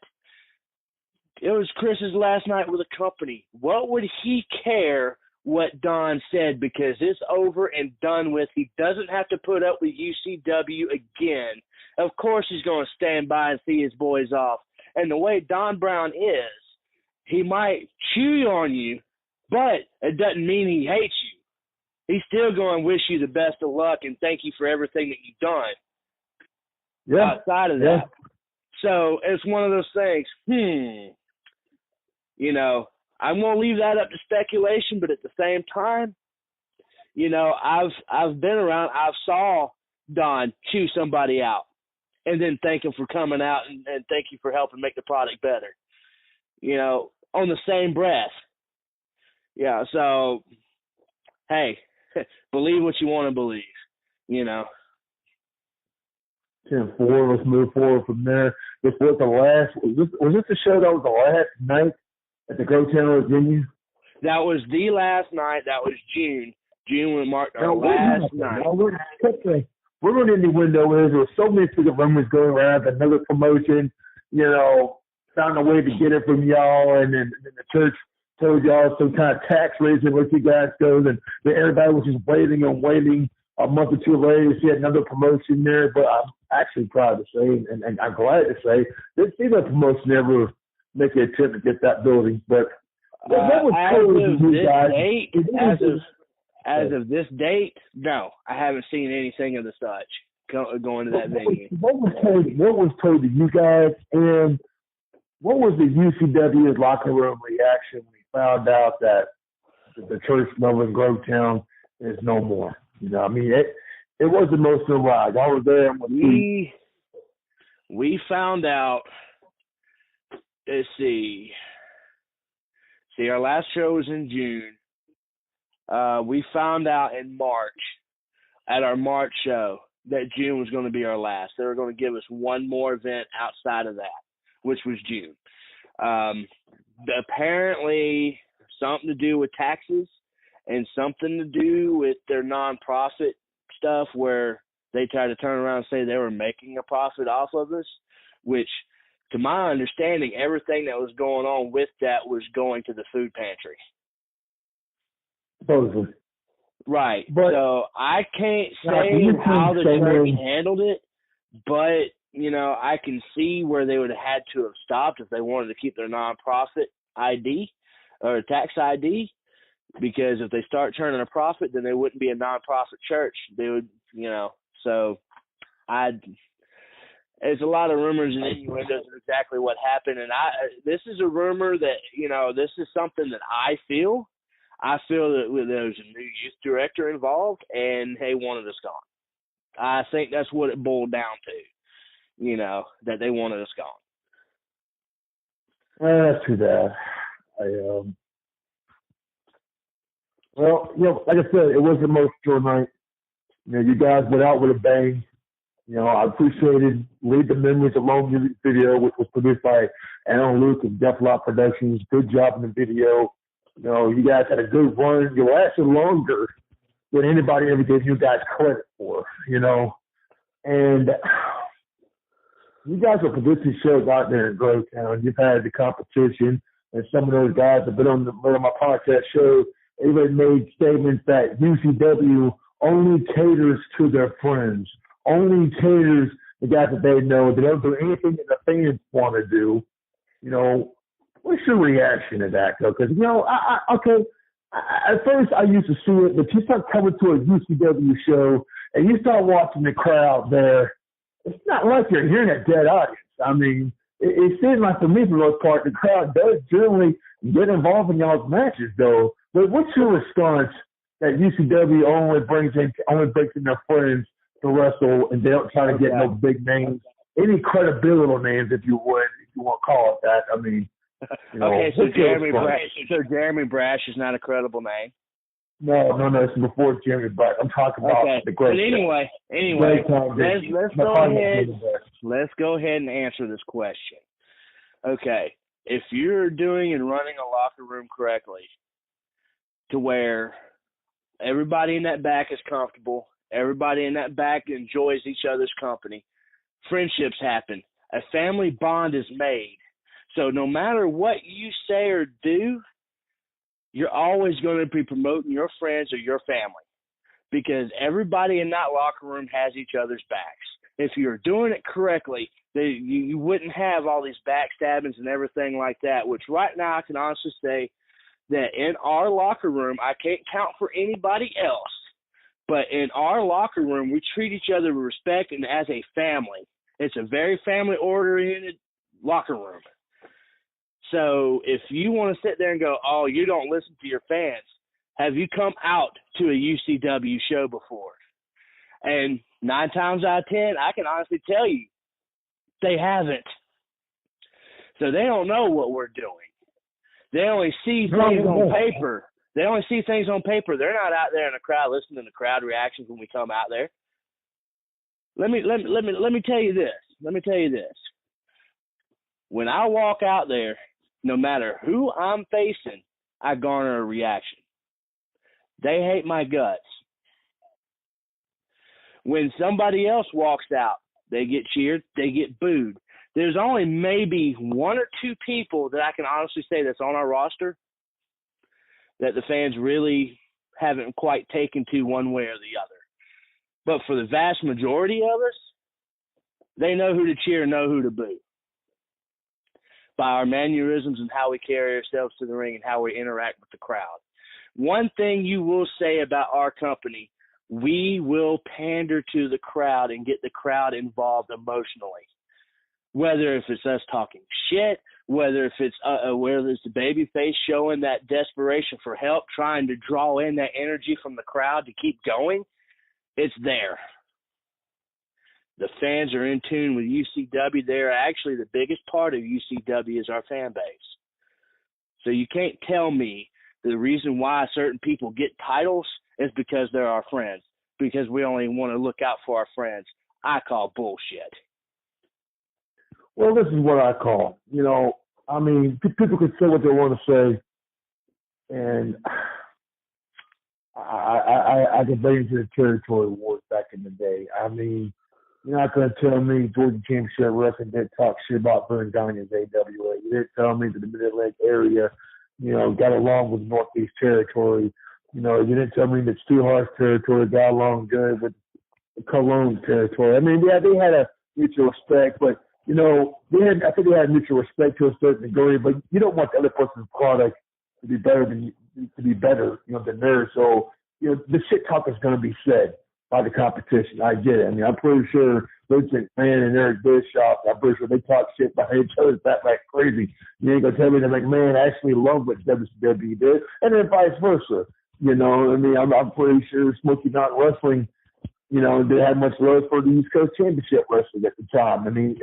it was Chris's last night with the company. What would he care what Don said, because it's over and done with? He doesn't have to put up with UCW again. Of course he's going to stand by and see his boys off. And the way Don Brown is, he might chew on you, but it doesn't mean he hates you. He's still going to wish you the best of luck and thank you for everything that you've done. Yeah. Outside of that. So it's one of those things, you know, I'm going to leave that up to speculation, but at the same time, you know, I've been around, I've saw Don chew somebody out and then thank him for coming out and thank you for helping make the product better, you know, on the same breath. Yeah, so, hey, believe what you want to believe, you know. 10-4, let's move forward from there. This was the last, was this the show that was the last night at the Grotown, Virginia? That was the last night. That was June. June marked our last night. We're running in the window where there were so many secret rumors going around, another promotion, you know, found a way to get it from y'all, and then the church told y'all some kind of tax raising what you guys goes, and then everybody was just waiting and waiting. A month or two later, she had another promotion there, but I'm actually proud to say, and I'm glad to say, didn't see that promotion ever make an attempt to get that building. But what was as of this date, no, I haven't seen anything of the such going to that venue. What was told to you guys, and what was the UCW's locker room reaction when we found out that the church level in Grovetown is no more? You know, I mean, it was an emotional ride. I was there. We found out. Let's see. Our last show was in June. We found out in March, at our March show, that June was going to be our last. They were going to give us one more event outside of that, which was June. Apparently, something to do with taxes and something to do with their nonprofit stuff, where they tried to turn around and say they were making a profit off of us, which, to my understanding, everything that was going on with that was going to the food pantry. Supposedly. Right. But, so I can't say how the church handled it, but, you know, I can see where they would have had to have stopped if they wanted to keep their nonprofit ID or tax ID, because if they start turning a profit, then they wouldn't be a nonprofit church. They would, you know, so there's a lot of rumors and innuendos of exactly what happened. And this is a rumor that, you know, this is something that I feel that there's a new youth director involved and they wanted us gone. I think that's what it boiled down to, you know, that they wanted us gone. That's too bad. Well, you know, like I said, it was an emotional night. You know, you guys went out with a bang. You know, I appreciated Lead the Memories Alone music video, which was produced by Alan Luke of Deathlock Productions. Good job in the video. You know, you guys had a good run. You lasted longer than anybody ever gave you guys credit for, you know. And you guys are producing shows out there in Grovetown. You've had the competition, and some of those guys have been on my podcast show. They even made statements that UCW only caters to their friends, only caters the guys that they know. They don't do anything that the fans want to do. You know, what's your reaction to that, though? Because, you know, at first I used to see it, but you start coming to a UCW show and you start watching the crowd there. It's not like you're hearing a dead audience. I mean, it seems like, for me, for the most part, the crowd does generally get involved in y'all's matches, though. But what's your response that UCW only brings in their friends to wrestle, and they don't try to get no big names, any credibility names, if you want to call it that? I mean, you know, okay, so Jeremy Brash is not a credible name. No, it's before Jeremy Brash. I'm talking about the great. But anyway, let's go ahead and answer this question. Okay, if you're doing and running a locker room correctly, to where everybody in that back is comfortable, everybody in that back enjoys each other's company, friendships happen, a family bond is made. So no matter what you say or do, you're always going to be promoting your friends or your family, because everybody in that locker room has each other's backs. If you're doing it correctly, you wouldn't have all these backstabbings and everything like that, which right now I can honestly say that in our locker room, I can't count for anybody else, but in our locker room, we treat each other with respect and as a family. It's a very family-oriented locker room. So if you want to sit there and go, oh, you don't listen to your fans, have you come out to a UCW show before? And 9 times out of 10, I can honestly tell you, they haven't. So they don't know what we're doing. They only see things on paper. They're not out there in the crowd listening to crowd reactions when we come out there. Let me tell you this. When I walk out there, no matter who I'm facing, I garner a reaction. They hate my guts. When somebody else walks out, they get cheered, they get booed. There's only maybe 1 or 2 people that I can honestly say that's on our roster that the fans really haven't quite taken to one way or the other. But for the vast majority of us, they know who to cheer and know who to boo by our mannerisms and how we carry ourselves to the ring and how we interact with the crowd. One thing you will say about our company, we will pander to the crowd and get the crowd involved emotionally. Whether if it's us talking shit, whether it's the baby face showing that desperation for help, trying to draw in that energy from the crowd to keep going, it's there. The fans are in tune with UCW. They're actually the biggest part of UCW is our fan base. So you can't tell me the reason why certain people get titles is because they're our friends, because we only want to look out for our friends. I call bullshit. Well, this is what I call. You know, I mean, people can say what they want to say, and I can bring into the territory wars back in the day. I mean, you're not going to tell me Georgia Championship Wrestling didn't talk shit about Vern Gagne's AWA. You didn't tell me that the Mid-Atlantic area, you know, got along with Northeast Territory. You know, you didn't tell me that Stu Hart's territory got along good with Cologne's territory. I mean, yeah, they had a mutual respect, but you know, I think they had mutual respect to a certain degree. But you don't want the other person's product to be better than theirs. So you know, the shit talk is going to be said by the competition. I get it. I mean, I'm pretty sure Vince McMahon and Eric Bischoff, I'm pretty sure they talk shit behind each other's back like crazy. You ain't gonna tell me that McMahon actually loved what WCW did, and then vice versa. You know, I mean, I'm pretty sure Smoky Mountain Wrestling, you know, they had much love for the East Coast Championship Wrestling at the time. I mean,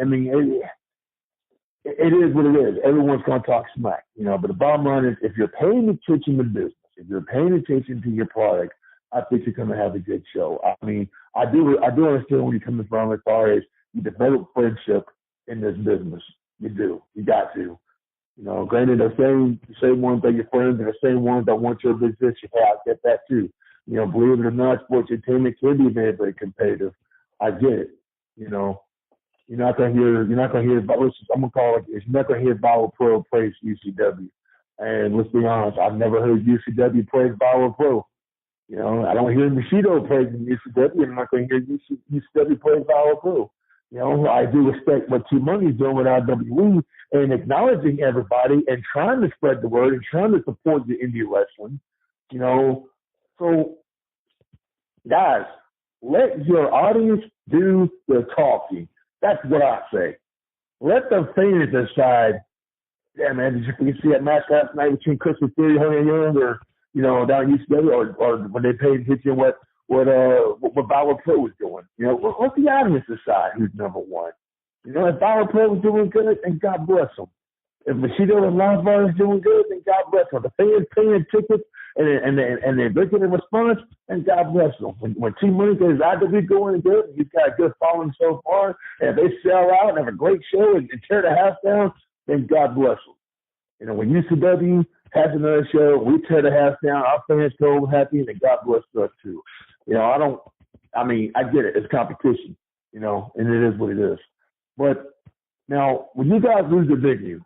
it is what it is. Everyone's going to talk smack, you know, but the bottom line is if you're paying attention to business, if you're paying attention to your product, I think you're going to have a good show. I mean, I do understand where you're coming from as far as you develop friendship in this business. You do. You got to. You know, granted, the same ones that your friends and the same ones that want your business, you have. I get that too. You know, believe it or not, sports entertainment can be very, very competitive. I get it. You know, you're not gonna hear. I'm gonna call it. You're not gonna hear Viral Pro praise UCW. And let's be honest, I've never heard UCW praise Viral Pro. You know, I don't hear Machido praising UCW, and I'm not gonna hear UCW praise Viral Pro. You know, I do respect what Two Money's doing with RWE and acknowledging everybody and trying to spread the word and trying to support the indie wrestling. You know, so guys, let your audience do the talking. That's what I say. Let the fans decide. Yeah, man, did you see that match last night between Christmas Theory, Honey Young, or you know, down in UCW, or when they paid attention what Viral Pro was doing? You know, let the audience decide who's number one. You know, if Viral Pro was doing good, then God bless them. If Machido and Lonsbar is doing good, then God bless them. The fans paying tickets and they're looking in response, and God bless them. When Team Money is IW going good, you've got a good following so far, and if they sell out and have a great show and tear the house down, then God bless them. You know, when UCW has another show, we tear the house down, our fans go happy, and then God bless us too. You know, I get it. It's competition, you know, and it is what it is. But now, when you guys lose the venue,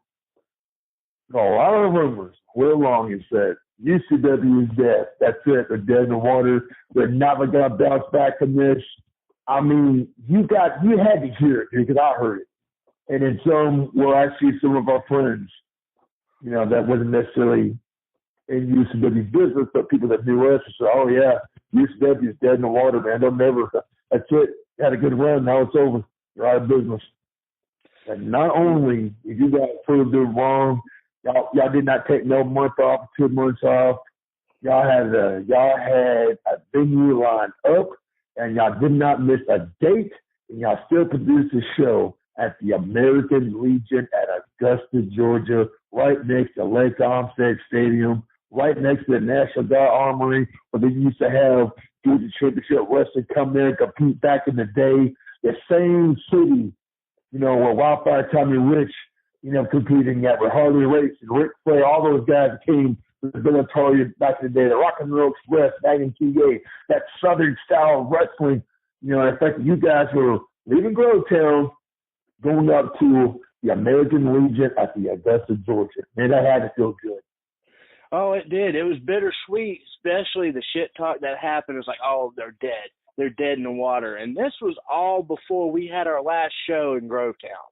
a lot of rumors went along and said, UCW is dead. That's it. They're dead in the water. They're never going to bounce back from this. I mean, you had to hear it because I heard it. And then some of our friends, you know, that wasn't necessarily in UCW's business, but people that knew us said, oh, yeah, UCW is dead in the water, man. That's it. Had a good run. Now it's over. You're out of business. And not only did you guys prove them wrong, y'all did not take no month off, 2 months off. Y'all had a venue lined up, and y'all did not miss a date, and y'all still produced a show at the American Legion at Augusta, Georgia, right next to Lake Armstead Stadium, right next to the National Guard Armory, where they used to have Georgia Championship Wrestling come there and compete back in the day. The same city, you know, where Wildfire Tommy Rich, you know, competing at with Harley Race and Ric Flair, all those guys that came to the Bellator back in the day, the Rock and Roll Express back in TA, that Southern style of wrestling. You know, in fact, you guys were leaving Grovetown, going up to the American Legion at the Augusta, Georgia. Man, that had to feel good. Oh, it did. It was bittersweet, especially the shit talk that happened. It was like, oh, they're dead. They're dead in the water. And this was all before we had our last show in Grovetown.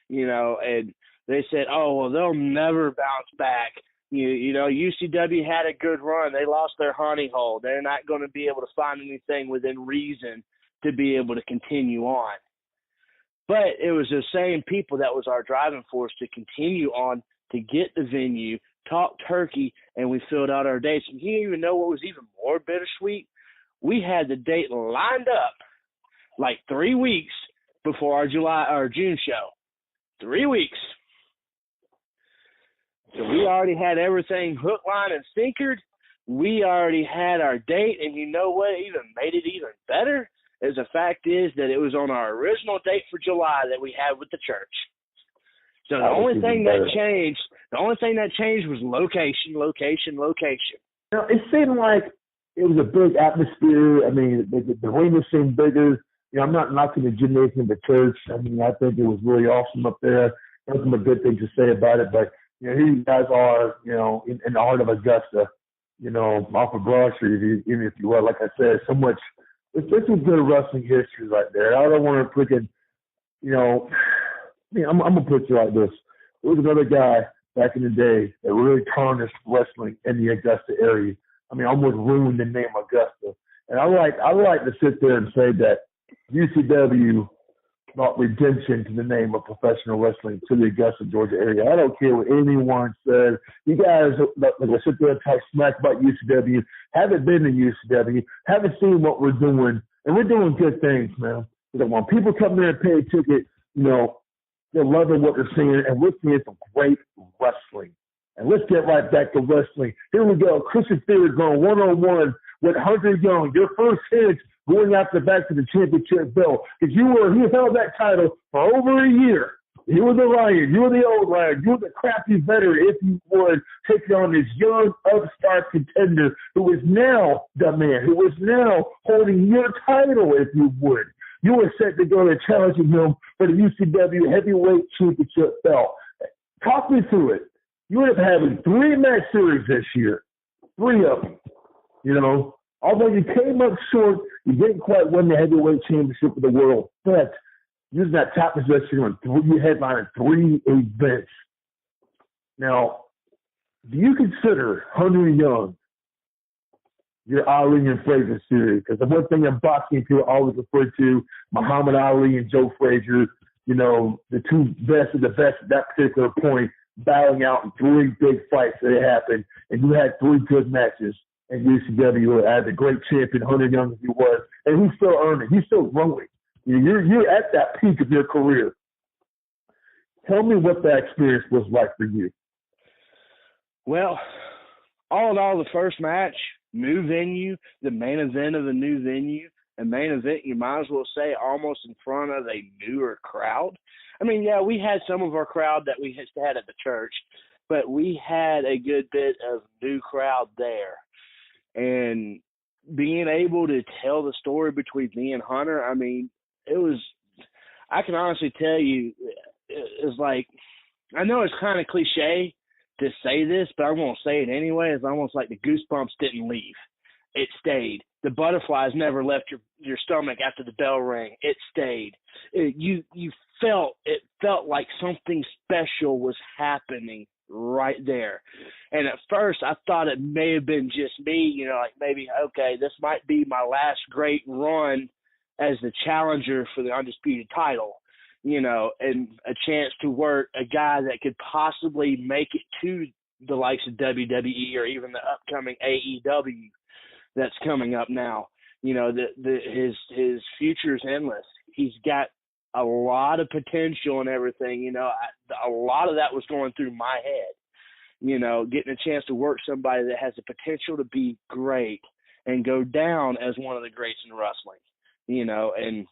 You know, and they said, oh, well, they'll never bounce back. You know, UCW had a good run. They lost their honey hole. They're not going to be able to find anything within reason to be able to continue on. But it was the same people that was our driving force to continue on, to get the venue, talk turkey, and we filled out our dates. And you even know what was even more bittersweet? We had the date lined up like 3 weeks before our June show. 3 weeks. So we already had everything hook, line, and sinkered. We already had our date, and you know what even made it even better? Is the fact is that it was on our original date for July that we had with the church. So the only thing that changed was location. You know, it seemed like it was a big atmosphere. I mean, the arena seemed bigger. You know, I'm not knocking the gymnasium, the church. I mean, I think it was really awesome up there. Nothing but good things to say about it. But, you know, here you guys are, you know, in the heart of Augusta. off of Broad Street, even if you will. Like I said, so much. This is good wrestling history right there. I don't want to freaking, I'm gonna put you like this. There was another guy back in the day that really tarnished wrestling in the Augusta area. Almost ruined the name Augusta. And I like to sit there and say that UCW brought redemption to the name of professional wrestling to the Augusta, Georgia area. I don't care what anyone says. You guys sit there and talk smack about UCW, haven't been to UCW, haven't seen what we're doing, and we're doing good things, man. When people come there and pay a ticket, they're loving what they're seeing, and we're seeing some great wrestling. And let's get right back to wrestling. Here we go. Christian Theory going one-on-one with Hunter Young. Your first hit going after back to the championship belt. Because he held that title for over a year. You were the Lion. You were the old Lion. You were the crappy veteran, if you would, taking on this young upstart contender who is now the man, who is now holding your title, if you would. You were set to go and challenging him for the UCW Heavyweight Championship belt. Talk me through it. You would have having 3 match series this year. 3 of them. Although you came up short, you didn't quite win the Heavyweight Championship of the world. But using that top position on 3 headlining 3 events. Now, do you consider Hunter Young your Ali and Frazier series? Because the one thing in boxing people always refer to Muhammad Ali and Joe Frazier, the 2 best of the best at that particular point, battling out in 3 big fights that happened, and you had 3 good matches. And UCW as a great champion, Hunter Young as he was, and he's still earning. He's still growing. You're at that peak of your career. Tell me what that experience was like for you. Well, all in all, the first match, new venue, the main event of a new venue, a main event, you might as well say, almost in front of a newer crowd. Yeah, we had some of our crowd that we had at the church, but we had a good bit of new crowd there. And being able to tell the story between me and Hunter, I can honestly tell you, it's like, I know it's kind of cliche to say this, but I'm going to say it anyway. It's almost like the goosebumps didn't leave. It stayed. The butterflies never left your stomach after the bell rang. It stayed. It felt like something special was happening right there. And at first I thought it may have been just me, maybe, okay, this might be my last great run as the challenger for the undisputed title, and a chance to work a guy that could possibly make it to the likes of WWE or even the upcoming AEW that's coming up now. His future is endless. He's got a lot of potential and everything. A lot of that was going through my head, getting a chance to work somebody that has the potential to be great and go down as one of the greats in wrestling, and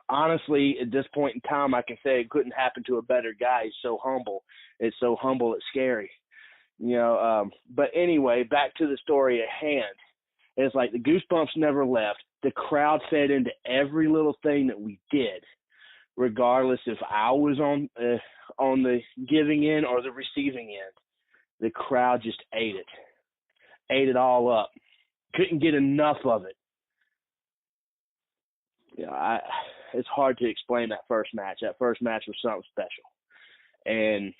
honestly, at this point in time, I can say it couldn't happen to a better guy. He's so humble. It's so humble, it's scary, but anyway, back to the story at hand. It's like the goosebumps never left. The crowd fed into every little thing that we did, regardless if I was on the giving end or the receiving end. The crowd just ate it all up. Couldn't get enough of it. It's hard to explain that first match. That first match was something special, and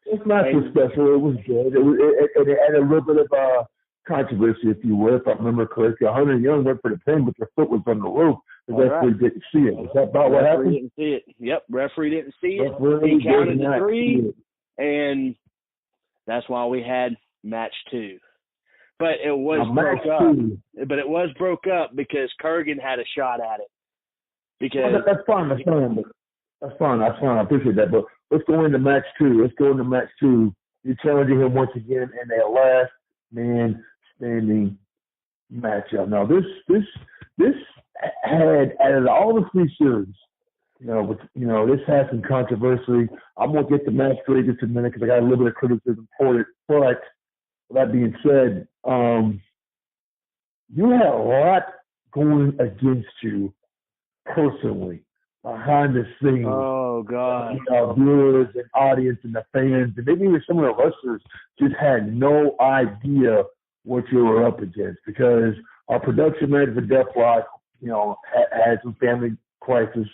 this match was special. It was good. It had a little bit of controversy, if you will, if I remember correctly. Hunter Young went for the pin, but their foot was on the rope. The referee didn't see it. Is that about what happened? Didn't see it. Yep, referee didn't see it. He counted to 3, and that's why we had match 2. But it was broke up. But it was broke up because Kurgan had a shot at it. Because that's fine. That's fine. I appreciate that. But let's go into match 2. You're challenging him once again in a last man standing matchup. Now this had added all the 3 series. This had some controversy. I'm gonna get the match for just a minute because I got a little bit of criticism for it. But with that being said, you had a lot going against you personally behind the scenes. Oh God! Viewers and audience and the fans and maybe even some of the wrestlers just had no idea what you were up against, because our production manager for Deathlock, had some family crisis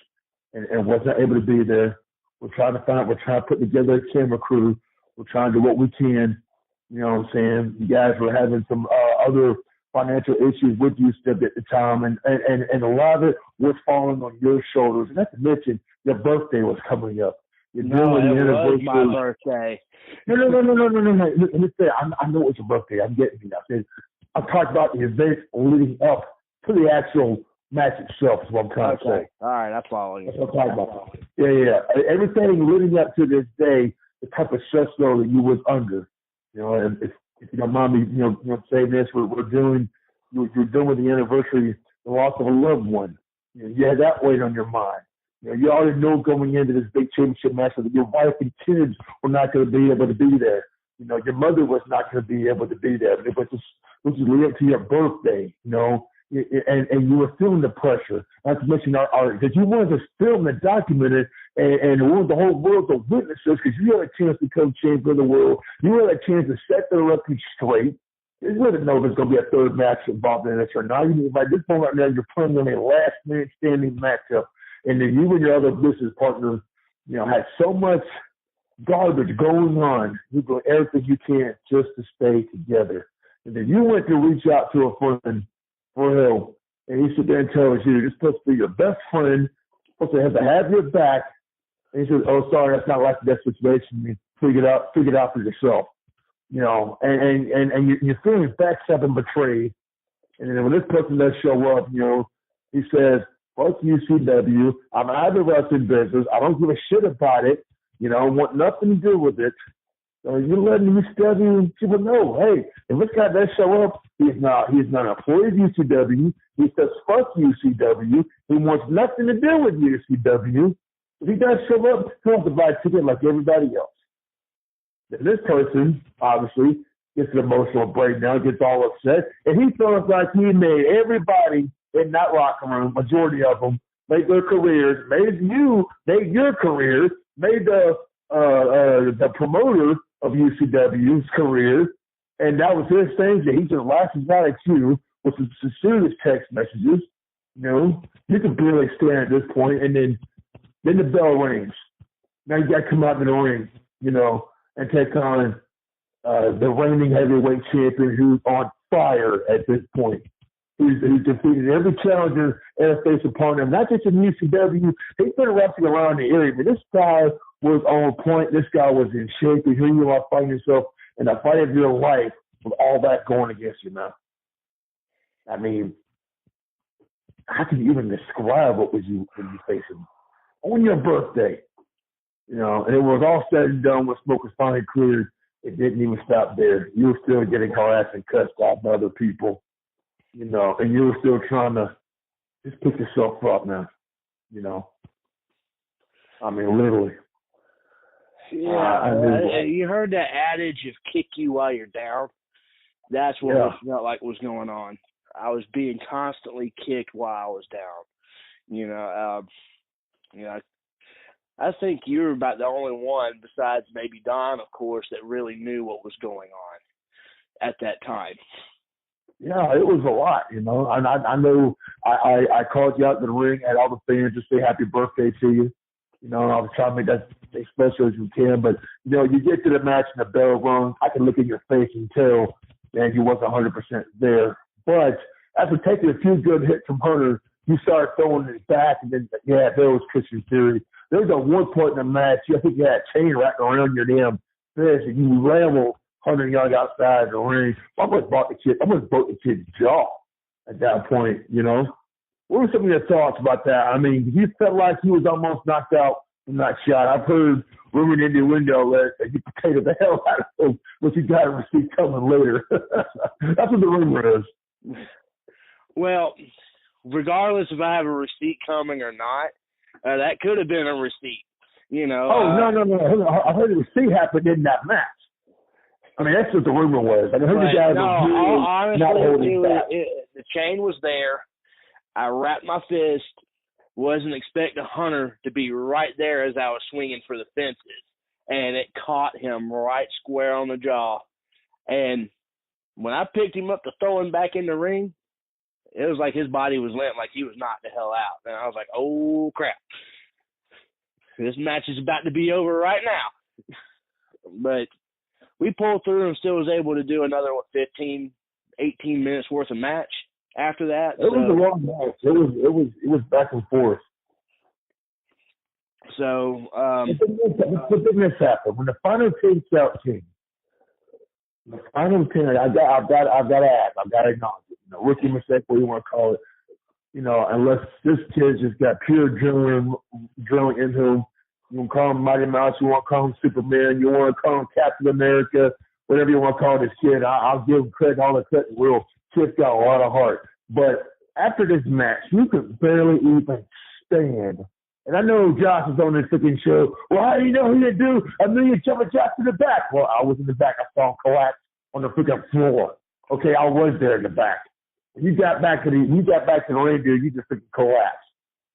and wasn't able to be there. We're trying to put together a camera crew. We're trying to do what we can. You know what I'm saying? You guys were having some other financial issues with you still at the time, and a lot of it was falling on your shoulders. And not to mention, your birthday was coming up. It was my birthday. No. Let me say, I know it's your birthday. I'm getting you. I'm talking about the events leading up to the actual match itself is what I'm trying to say. All right, I'm following you. That's what I'm talking about. Yeah. Everything leading up to this day, the type of stress level that you was under. And if you don't mind me, saying this, you're doing with the anniversary, the loss of a loved one. You had that weight on your mind. You already know going into this big championship match that your wife and kids were not going to be able to be there. Your mother was not going to be able to be there. But it was just leading up to your birthday, and you were feeling the pressure. Not to mention because you wanted to film and document it and wanted the whole world to witness this, because you had a chance to become champion of the world. You had a chance to set the record straight. You didn't know if there's going to be a third match involved in this or not. By this point right now, you're playing in a last man standing matchup. And then you and your other business partner, had so much garbage going on. You're doing everything you can just to stay together. And then you went to reach out to a friend for help. And he sit there and tells you, you're supposed to be your best friend, supposed to have your back. And he says, oh, sorry, that's not like that situation. You figure it out for yourself. And you're feeling backstabbed and betrayed. And then when this person does show up, he says, fuck UCW. I'm out of the wrestling business. I don't give a shit about it. I want nothing to do with it. So you're letting UCW people know, hey, if this guy does show up, he's not an employee of UCW. He says fuck UCW. He wants nothing to do with UCW. If he does show up, he'll have to buy a ticket like everybody else. Then this person, obviously, gets an emotional breakdown, gets all upset, and he feels like he made everybody in that locker room, majority of them, made their careers, made your careers, made the promoter of UCW's career, and that was his thing. That he just lashes out at you with some serious text messages. You can barely stand at this point, and then the bell rings. Now you got to come out in the ring, and take on the reigning heavyweight champion, who's on fire at this point. He's defeated every challenger and faced upon him, not just in UCW. He's been wrestling around the area, but this guy was on point. This guy was in shape. And here you are fighting yourself in the fight of your life with all that going against you now. I mean, how can you even describe what was you when you faced him on your birthday? And it was all said and done when smoke was finally cleared. It didn't even stop there. You were still getting harassed and cussed out by other people. And you were still trying to just pick yourself up now, I mean, literally. Yeah, you heard that adage of kick you while you're down? That's what it felt like was going on. I was being constantly kicked while I was down. I think you were about the only one, besides maybe Don, of course, that really knew what was going on at that time. Yeah, it was a lot, And I know I called you out in the ring at all the fans to say happy birthday to you. I was trying to make that as special as you can. But, you get to the match and the bell rung, I can look in your face and tell, man, you wasn't 100% there. But after taking a few good hits from Hunter, you started throwing it back. And then, there was Christian Theory. There was a one point in the match, I think you had a chain wrapped around your damn fist, and you rambled Hunter Young outside the ring. I almost broke the kid's jaw at that point, What were some of your thoughts about that? I mean, you felt like he was almost knocked out from that shot. I've heard rumor in the window that you potatoed the hell out of him, but you got a receipt coming later. That's what the rumor is. Well, regardless if I have a receipt coming or not, that could have been a receipt, Oh, no. I heard the receipt happened in that match. I mean, that's what the rumor was. I heard the guys were really honestly, not holding back. The chain was there. I wrapped my fist. Wasn't expecting Hunter to be right there as I was swinging for the fences. And it caught him right square on the jaw. And when I picked him up to throw him back in the ring, it was like his body was limp, like he was knocked the hell out. And I was like, oh, crap. This match is about to be over right now. But we pulled through and still was able to do another, 15, 18 minutes worth of match after that. It was a long match. It was back and forth. So, the thing happened. When the final 10 out came, the final 10, I've got to acknowledge it. Rookie mistake, what you want to call it. Unless this kid just got pure adrenaline in him. You want to call him Mighty Mouse, you want to call him Superman, you want to call him Captain America, whatever you want to call this kid. I'll give him credit, all the credit. Will. Kid's got a lot of heart. But after this match, you could barely even stand. And I know Josh was on this freaking show. Well, how do you know he didn't do a million jumping jacks in the back? Well, I was in the back. I saw him collapse on the freaking floor. Okay, I was there in the back. When you got back to the ring, dude, you just freaking collapsed.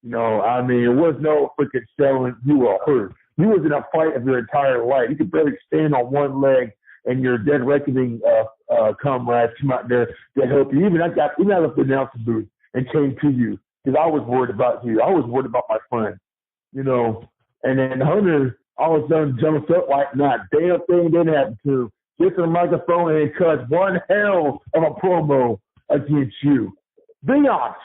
It was no freaking selling. You were hurt. You was in a fight of your entire life. You could barely stand on one leg, and your dead reckoning comrades come out there to help you. Even I left the announcer booth and came to you because I was worried about you. I was worried about my friend. And then Hunter all of a sudden jumps up like not damn thing didn't happen to him. Gets the microphone and cuts one hell of a promo against you. Be honest.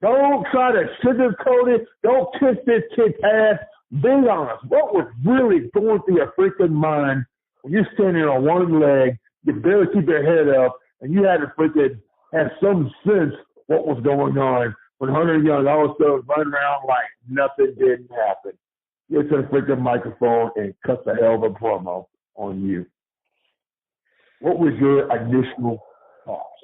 Don't try to sugarcoat it. Don't kiss this kid's ass. Be honest. What was really going through your freaking mind when you're standing on one leg, you barely keep your head up, and you had to freaking have some sense what was going on when Hunter Young all of a sudden running around like nothing didn't happen. Gets a freaking microphone and cuts a hell of a promo on you. What was your initial thoughts?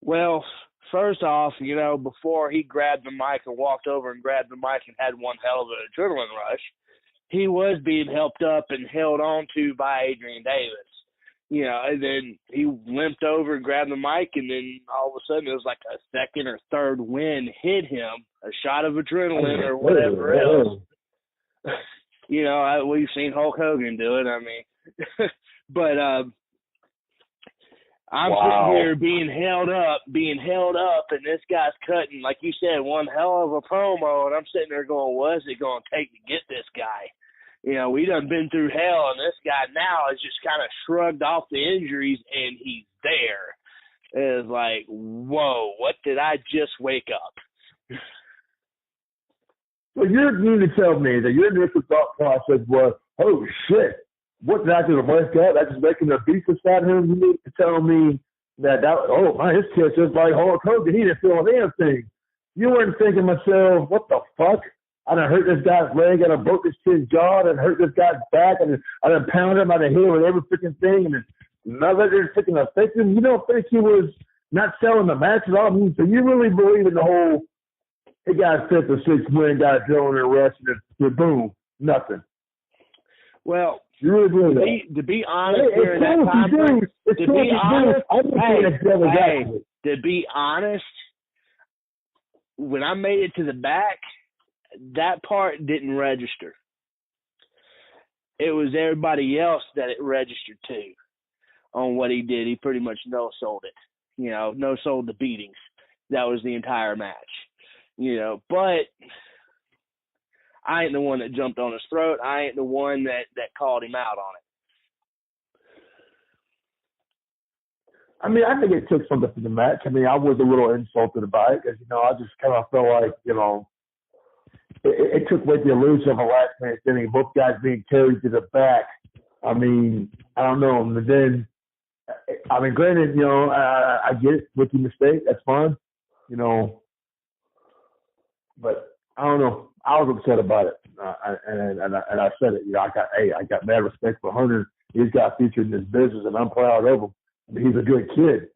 Well, first off, before he grabbed the mic and walked over and grabbed the mic and had one hell of an adrenaline rush, he was being helped up and held on to by Adrian Davis. And then he limped over and grabbed the mic, and then all of a sudden it was like a second or third wind hit him, a shot of adrenaline or whatever else. We've seen Hulk Hogan do it. But I'm sitting here being held up, and this guy's cutting, like you said, one hell of a promo, and I'm sitting there going, what is it going to take to get this guy? We done been through hell, and this guy now has just kind of shrugged off the injuries, and he's there. It's like, whoa, what did I just wake up? So you mean to tell me that your initial thought process was, oh, shit, what did I do to wake up? I just making a beast inside him? You mean to tell me that oh, man, his kid's just like Hulk Hogan. He didn't feel a damn thing. You weren't thinking to myself, what the fuck? I done hurt this guy's leg, I done broke this kid's jaw, I done hurt this guy's back, I done pounded him, I done hit him with every freaking thing, and none of it is freaking affected him. You don't think he was not selling the match at all? So you really believe in the whole, he got 5th or 6th win, got adrenaline rush, and boom, nothing. Well, you really believe that? To be honest, during that time frame, to be honest, when I made it to the back, that part didn't register. It was everybody else that it registered to on what he did. He pretty much no-sold it. No-sold the beatings. That was the entire match. But I ain't the one that jumped on his throat. I ain't the one that called him out on it. I think it took something from the match. I was a little insulted about it because, I just kind of felt like, it took away the illusion of a last man standing, both guys being carried to the back. I don't know. And then, granted, I get it, rookie mistake, that's fine, but I don't know. I was upset about it, and I said it. I got mad respect for Hunter. He's got featured in this business, and I'm proud of him. He's a good kid,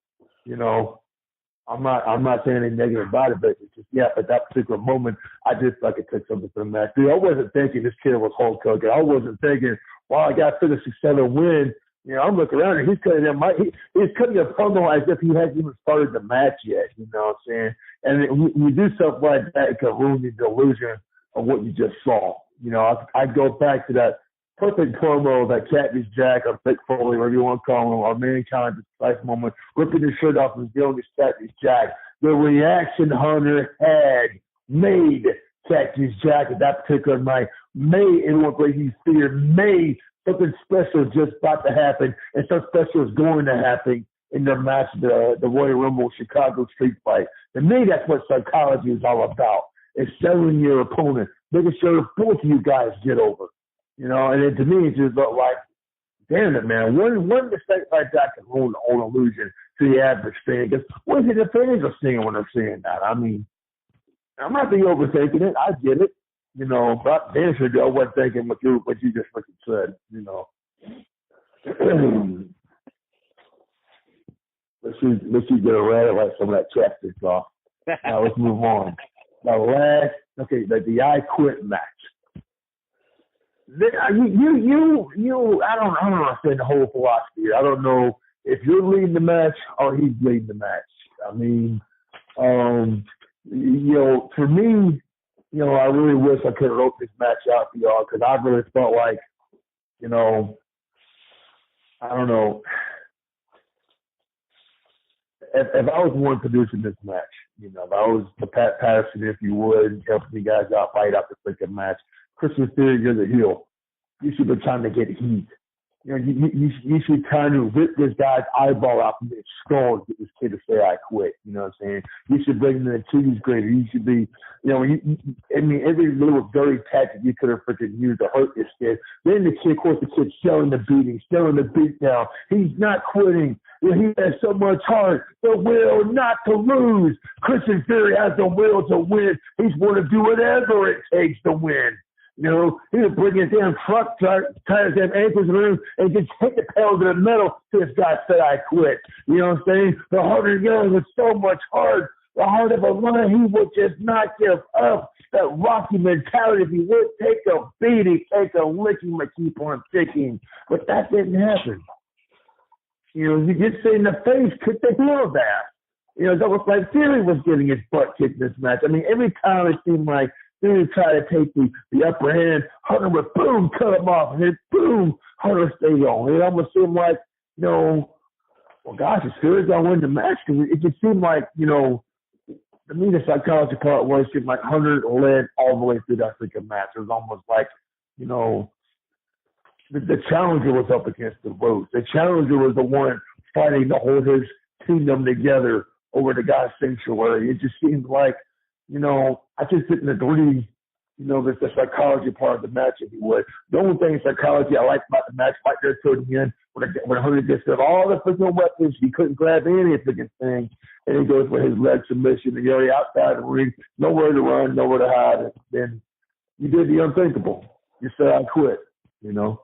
I'm not saying anything negative about it, but it's just, at that particular moment, I just like it took something from the match. Dude, I wasn't thinking this kid was Hulk Hogan. I wasn't thinking, wow, I got 6-7 win. I'm looking around and he's cutting him. He's cutting a promo as if he hasn't even started the match yet. You know what I'm saying? And when you do stuff like that, it can ruin the illusion of what you just saw. I go back to that perfect promo that Cactus Jack or Mick Foley, whatever you want to call him, or Mankind, this precise moment, ripping his shirt off and yelling at Cactus Jack. The reaction Hunter had made Cactus Jack at that particular night, made everyone believe he feared, made something special just about to happen, and something special is going to happen in their match, the Royal Rumble Chicago Street Fight. To me, that's what psychology is all about. It's selling your opponent, making sure both of you guys get over. You know, and then to me, it's just like, damn it, man. One mistake like that can ruin the whole illusion to the average fan. Because what is it the fans are seeing when they're seeing that? I mean, I'm not being overthinking it. I get it. You know, but damn sure I wasn't thinking what you just freaking said, you know. Let's see get a rat like some of that chapstick off. Now let's move on. The I Quit match. I don't understand the whole philosophy here. I don't know if you're leading the match or he's leading the match. I mean, you know, for me, you know, I really wish I could have wrote this match out for y'all because I really felt like, you know, I don't know. If I was the one producing this match, you know, if I was the Pat Patterson, if you would, helping you guys out fight out the freaking match, Christian Theory, you're the heel. You should be trying to get heat. You know, you should kind of rip this guy's eyeball out from his skull and get this kid to say, I quit. You know what I'm saying? You should bring in the Achilles grader. You should be, you know, I mean, every little dirty tactic you could have freaking used to hurt this kid. Then the kid, of course, the kid's selling the beating, selling the beat down. He's not quitting. You know, he has so much heart, the will not to lose. Christian Theory has the will to win. He's going to do whatever it takes to win. You know, he would bring his damn truck, tie his damn ankles around, and just hit the pedal to the metal till this guy said, I quit. You know what I'm saying? The Hunter Young with so much heart, the heart of a lion, he would just not give up. That Rocky mentality, if he would take a beating, take a licking, but keep on ticking. But that didn't happen. You know, you get say in the face, kick the heel back. You know, that was like Theory was getting his butt kicked in this match. I mean, every time it seemed like Theory tried to take the upper hand, Hunter would boom, cut him off, and then boom, Hunter stayed on. It almost seemed like, you know, well, gosh, is Theory going to win the match? Because it just seemed like, you know, to me, the psychology part was it seemed like Hunter led all the way through that freaking match. It was almost like, you know, the challenger was up against the ropes. The challenger was the one fighting to hold his kingdom together over the guy's sanctuary. It just seemed like, you know, I just didn't agree, you know, with the psychology part of the match, if you would. The only thing in psychology I liked about the match right there toward the end, when Hunter gets rid of all the freaking weapons, he couldn't grab any freaking thing, and he goes for his leg submission, and you're already outside the ring, nowhere to run, nowhere to hide, and then you did the unthinkable. You said, I quit, you know.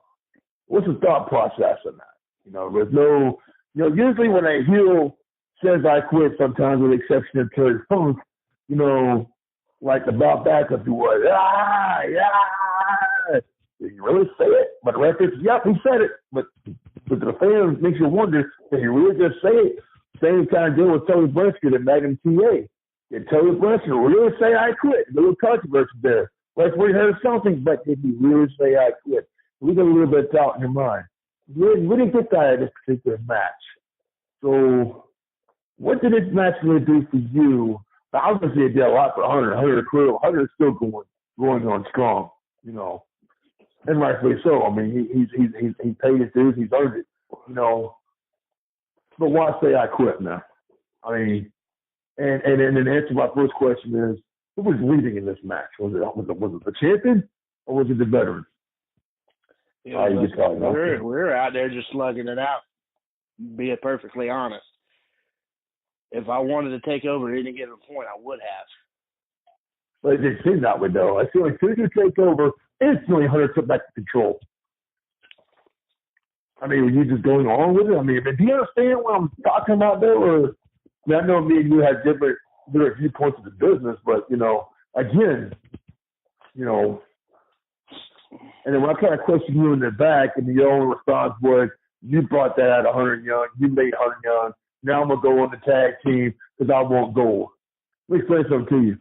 What's the thought process in that? You know, there's no, you know, usually when a heel says I quit, sometimes with the exception of Terry Funk, you know, like the Bob Backup he was, did you really say it? But the referee says, yep, he said it. But the fan makes you wonder, did he really just say it? Same kind of deal with Tony Brisket at Magnum TA. Did Tony Brisket really say I quit? A little controversy there. Like we heard something, but did he really say I quit? We got a little bit of doubt in your mind. We didn't get that in this particular match. So what did this match really do for you? Obviously, it did a lot for Hunter. Hunter is still going on strong, you know, and rightfully so. I mean, he paid his dues, he's earned it, you know. But why say I quit now? I mean, and then the answer to my first question is, who was leading in this match? Was it the champion or was it the veteran? Yeah, we're out there just slugging it out, being perfectly honest. If I wanted to take over at any given point, I would have. But it didn't seem that way, though. I feel like as soon as you take over, instantly Hunter took back the control. I mean, were you just going on with it? I mean, do you understand what I'm talking about there? Or, I mean, I know me and you had different viewpoints of the business, but, you know, again, you know, and then when I kind of questioned you in the back, and your only response was, you brought that out of Hunter Young, you made Hunter Young, now I'm going to go on the tag team because I want gold. Let me explain something to you.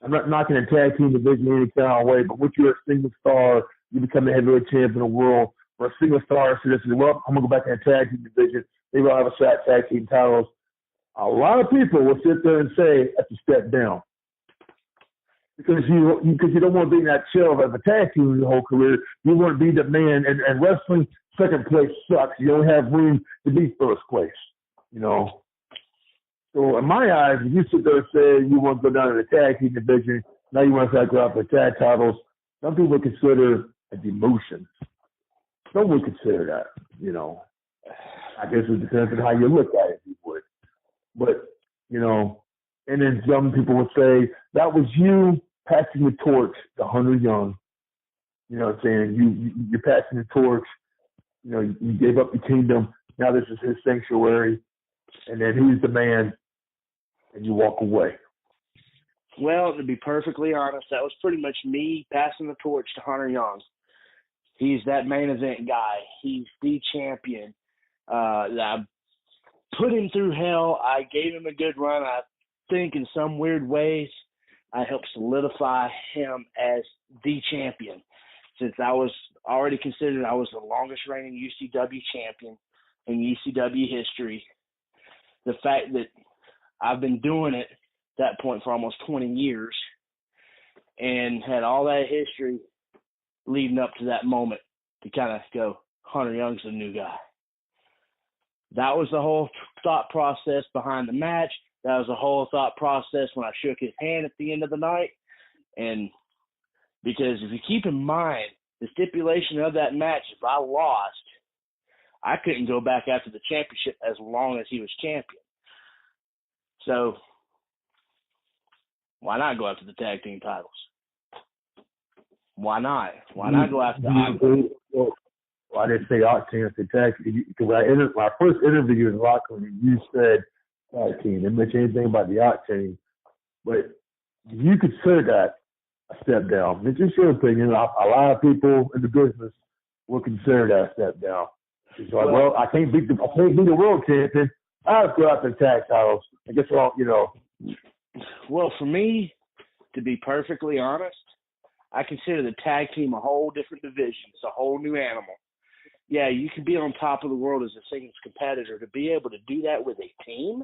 I'm not knocking a tag team division any kind of way, but when you're a single star you become the heavyweight champion of the world. For a single star citizen, well, I'm going to go back in the tag team division. Maybe I'll have a shot at tag team titles. A lot of people will sit there and say that's a step down. Because you don't want to be in that shell of a tag team your whole career. You want to be the man. And wrestling, second place sucks. You don't have room to be first place, you know. So in my eyes, if you sit there and say you want to go down to the tag team division, now you want to go out for tag titles, some people consider a demotion. Some would consider that, you know. I guess it depends on how you look at it, you would. But, you know, and then some people would say, that was you passing the torch to Hunter Young. You know what I'm saying? You're passing the torch. You know, you gave up the kingdom. Now this is his sanctuary. And then he's the man. And you walk away. Well, to be perfectly honest, that was pretty much me passing the torch to Hunter Young. He's that main event guy. He's the champion. I put him through hell. I gave him a good run. I think in some weird ways I helped solidify him as the champion. Since I was already considered I was the longest reigning UCW champion in UCW history. The fact that I've been doing it at that point for almost 20 years and had all that history leading up to that moment to kind of go, Hunter Young's the new guy. That was the whole thought process behind the match. That was the whole thought process when I shook his hand at the end of the night. And because if you keep in mind the stipulation of that match, if I lost, I couldn't go back after the championship as long as he was champion. So why not go after the tag team titles? Why not? Why not go after the Octane? Well, I didn't say Octane. I said tag team. Because when I first interviewed you in the locker room, you said tag team. Didn't mention anything about the Octane. But you consider that a step down. It's just your opinion. A lot of people in the business will consider that a step down. It's like, well, I can't beat the world champion. I'll go after the tag titles. I guess, well, you know. Well, for me, to be perfectly honest, I consider the tag team a whole different division. It's a whole new animal. Yeah, you can be on top of the world as a singles competitor. To be able to do that with a team,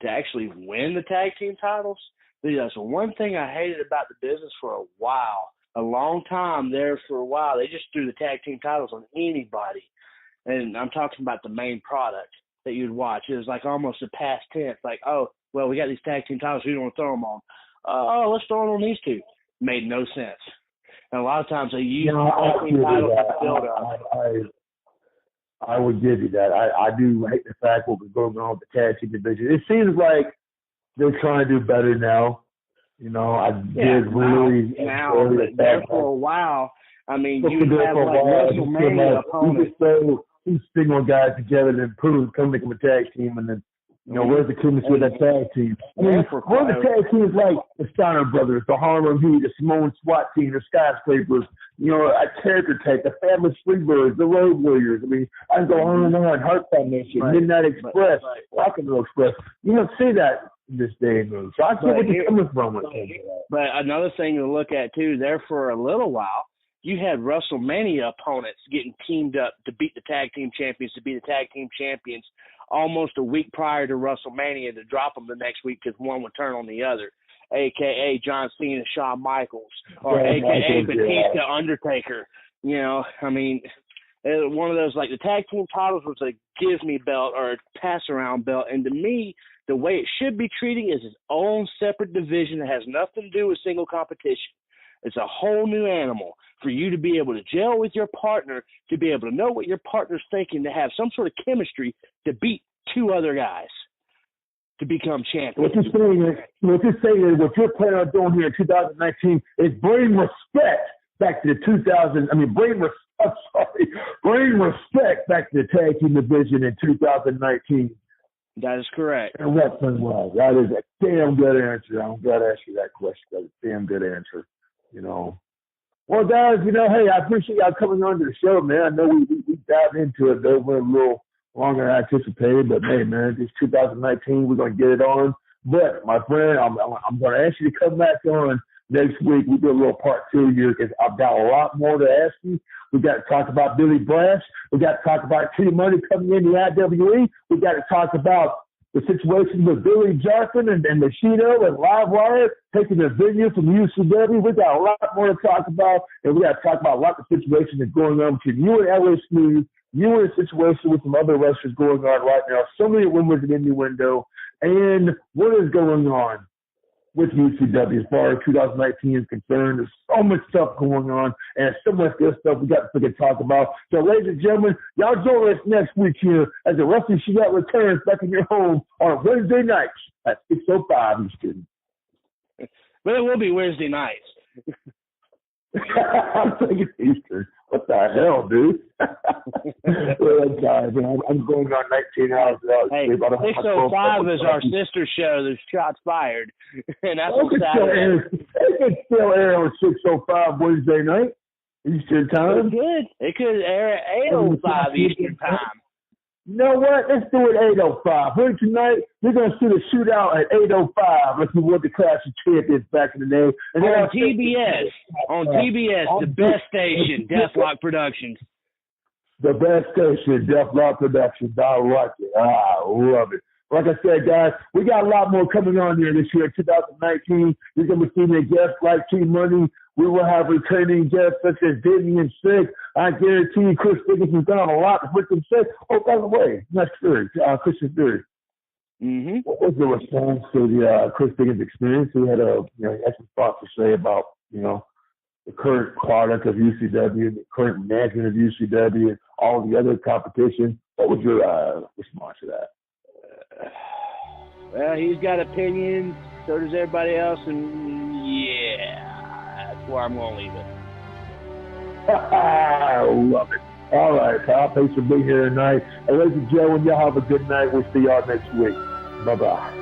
to actually win the tag team titles, that's one thing I hated about the business for a while. A long time there for a while, they just threw the tag team titles on anybody. And I'm talking about the main product that you'd watch. It was like almost a past tense. Like, oh, well, we got these tag team titles. We don't want to throw them on. Let's throw them on these two. Made no sense. And a lot of times they use tag team titles to build up. I would give you that. I do hate the fact what was going on with the tag team division. It seems like they're trying to do better now. You know, really now, but there for a while. I mean, you have like WrestleMania opponents. He's stinging guys together and improve, come make them a tag team, and then, you know, where's the chemistry with that tag team? I mean, where's the tag teams like the Steiner Brothers, the Harlem Heat, the Simone SWAT team, the Skyscrapers, you know, a Character Tech, the Fabulous Freebirds, the Road Warriors. I mean, I can go on and on. Heart Foundation, Midnight Express, Rock and Roll Express. You don't see that in this day and age. So I see where you're coming from. But another thing to look at, too, there for a little while, you had WrestleMania opponents getting teamed up to beat the tag team champions, to be the tag team champions almost a week prior to WrestleMania, to drop them the next week because one would turn on the other, a.k.a. John Cena, Shawn Michaels, or a.k.a. Batista, Undertaker. You know, I mean, one of those, like the tag team titles was a give-me belt or a pass-around belt, and to me, the way it should be treated is its own separate division that has nothing to do with single competition. It's a whole new animal for you to be able to gel with your partner, to be able to know what your partner's thinking, to have some sort of chemistry to beat two other guys to become champions. What you're saying is what you're planning on doing here in 2019 is bring respect back to the bring respect back to the tag team division in 2019. That is correct. And wrestling-wise, that is a damn good answer. I'm glad I asked you that question. That's a damn good answer. You know, well, guys, you know, hey, I appreciate y'all coming on to the show, man. I know we dived into it, though. We're a little longer than I anticipated, but hey, man, it's 2019. We're gonna get it on. But my friend, I'm gonna ask you to come back on next week we do a little part 2 here because I've got a lot more to ask you. We got to talk about Billy Brash. We got to talk about T Money coming in the IWE. We got to talk about the situation with Billy Jarfin and Machido and Livewire taking the venue from UCW. We got a lot more to talk about, and we got to talk about a lot of situations that's going on between you and LA Smooth, you in a situation with some other wrestlers going on right now, so many women in the window, and what is going on with UCW as far as 2019 is concerned. There's so much stuff going on and so much good stuff we got to freaking talk about. So, ladies and gentlemen, y'all join us next week here as the Wrestling Shootout returns back in your home on Wednesday nights at 6:05 Eastern. But it will be Wednesday nights. I'm thinking Eastern. What the hell, dude? I'm going on 19 hours. Hey, 6:05 is our sister show. There's Shots Fired. And that's on Saturday. It could still air on 6:05 Wednesday night, Eastern time. It could air at 8:05 Eastern time. You know what? Let's do it 8:05. Here tonight, we're going to see the shootout at 8:05 like we won the Clash of Champions back in the day. And on TBS. On TBS, the best station, Deathlock Productions. The best station, Deathlock Productions. I like it. I love it. Like I said, guys, we got a lot more coming on here this year, 2019. You're going to be seeing guests like T-Money. We will have returning guests such as Disney and Sick. I guarantee you Chris Dickinson's done a lot to freaking Sick. Oh, by the way, next Theory, Christian Theory. Mm-hmm. What was the response to the Chris Dickens experience? He had had some thoughts to say about, the current product of UCW, the current management of UCW, and all the other competition. What was your response to that? Well, he's got opinions, so does everybody else, and yeah, that's where I'm going to leave it. I love it. All right, pal. Thanks for being here tonight. And ladies and gentlemen, y'all have a good night. We'll see y'all next week. Bye-bye.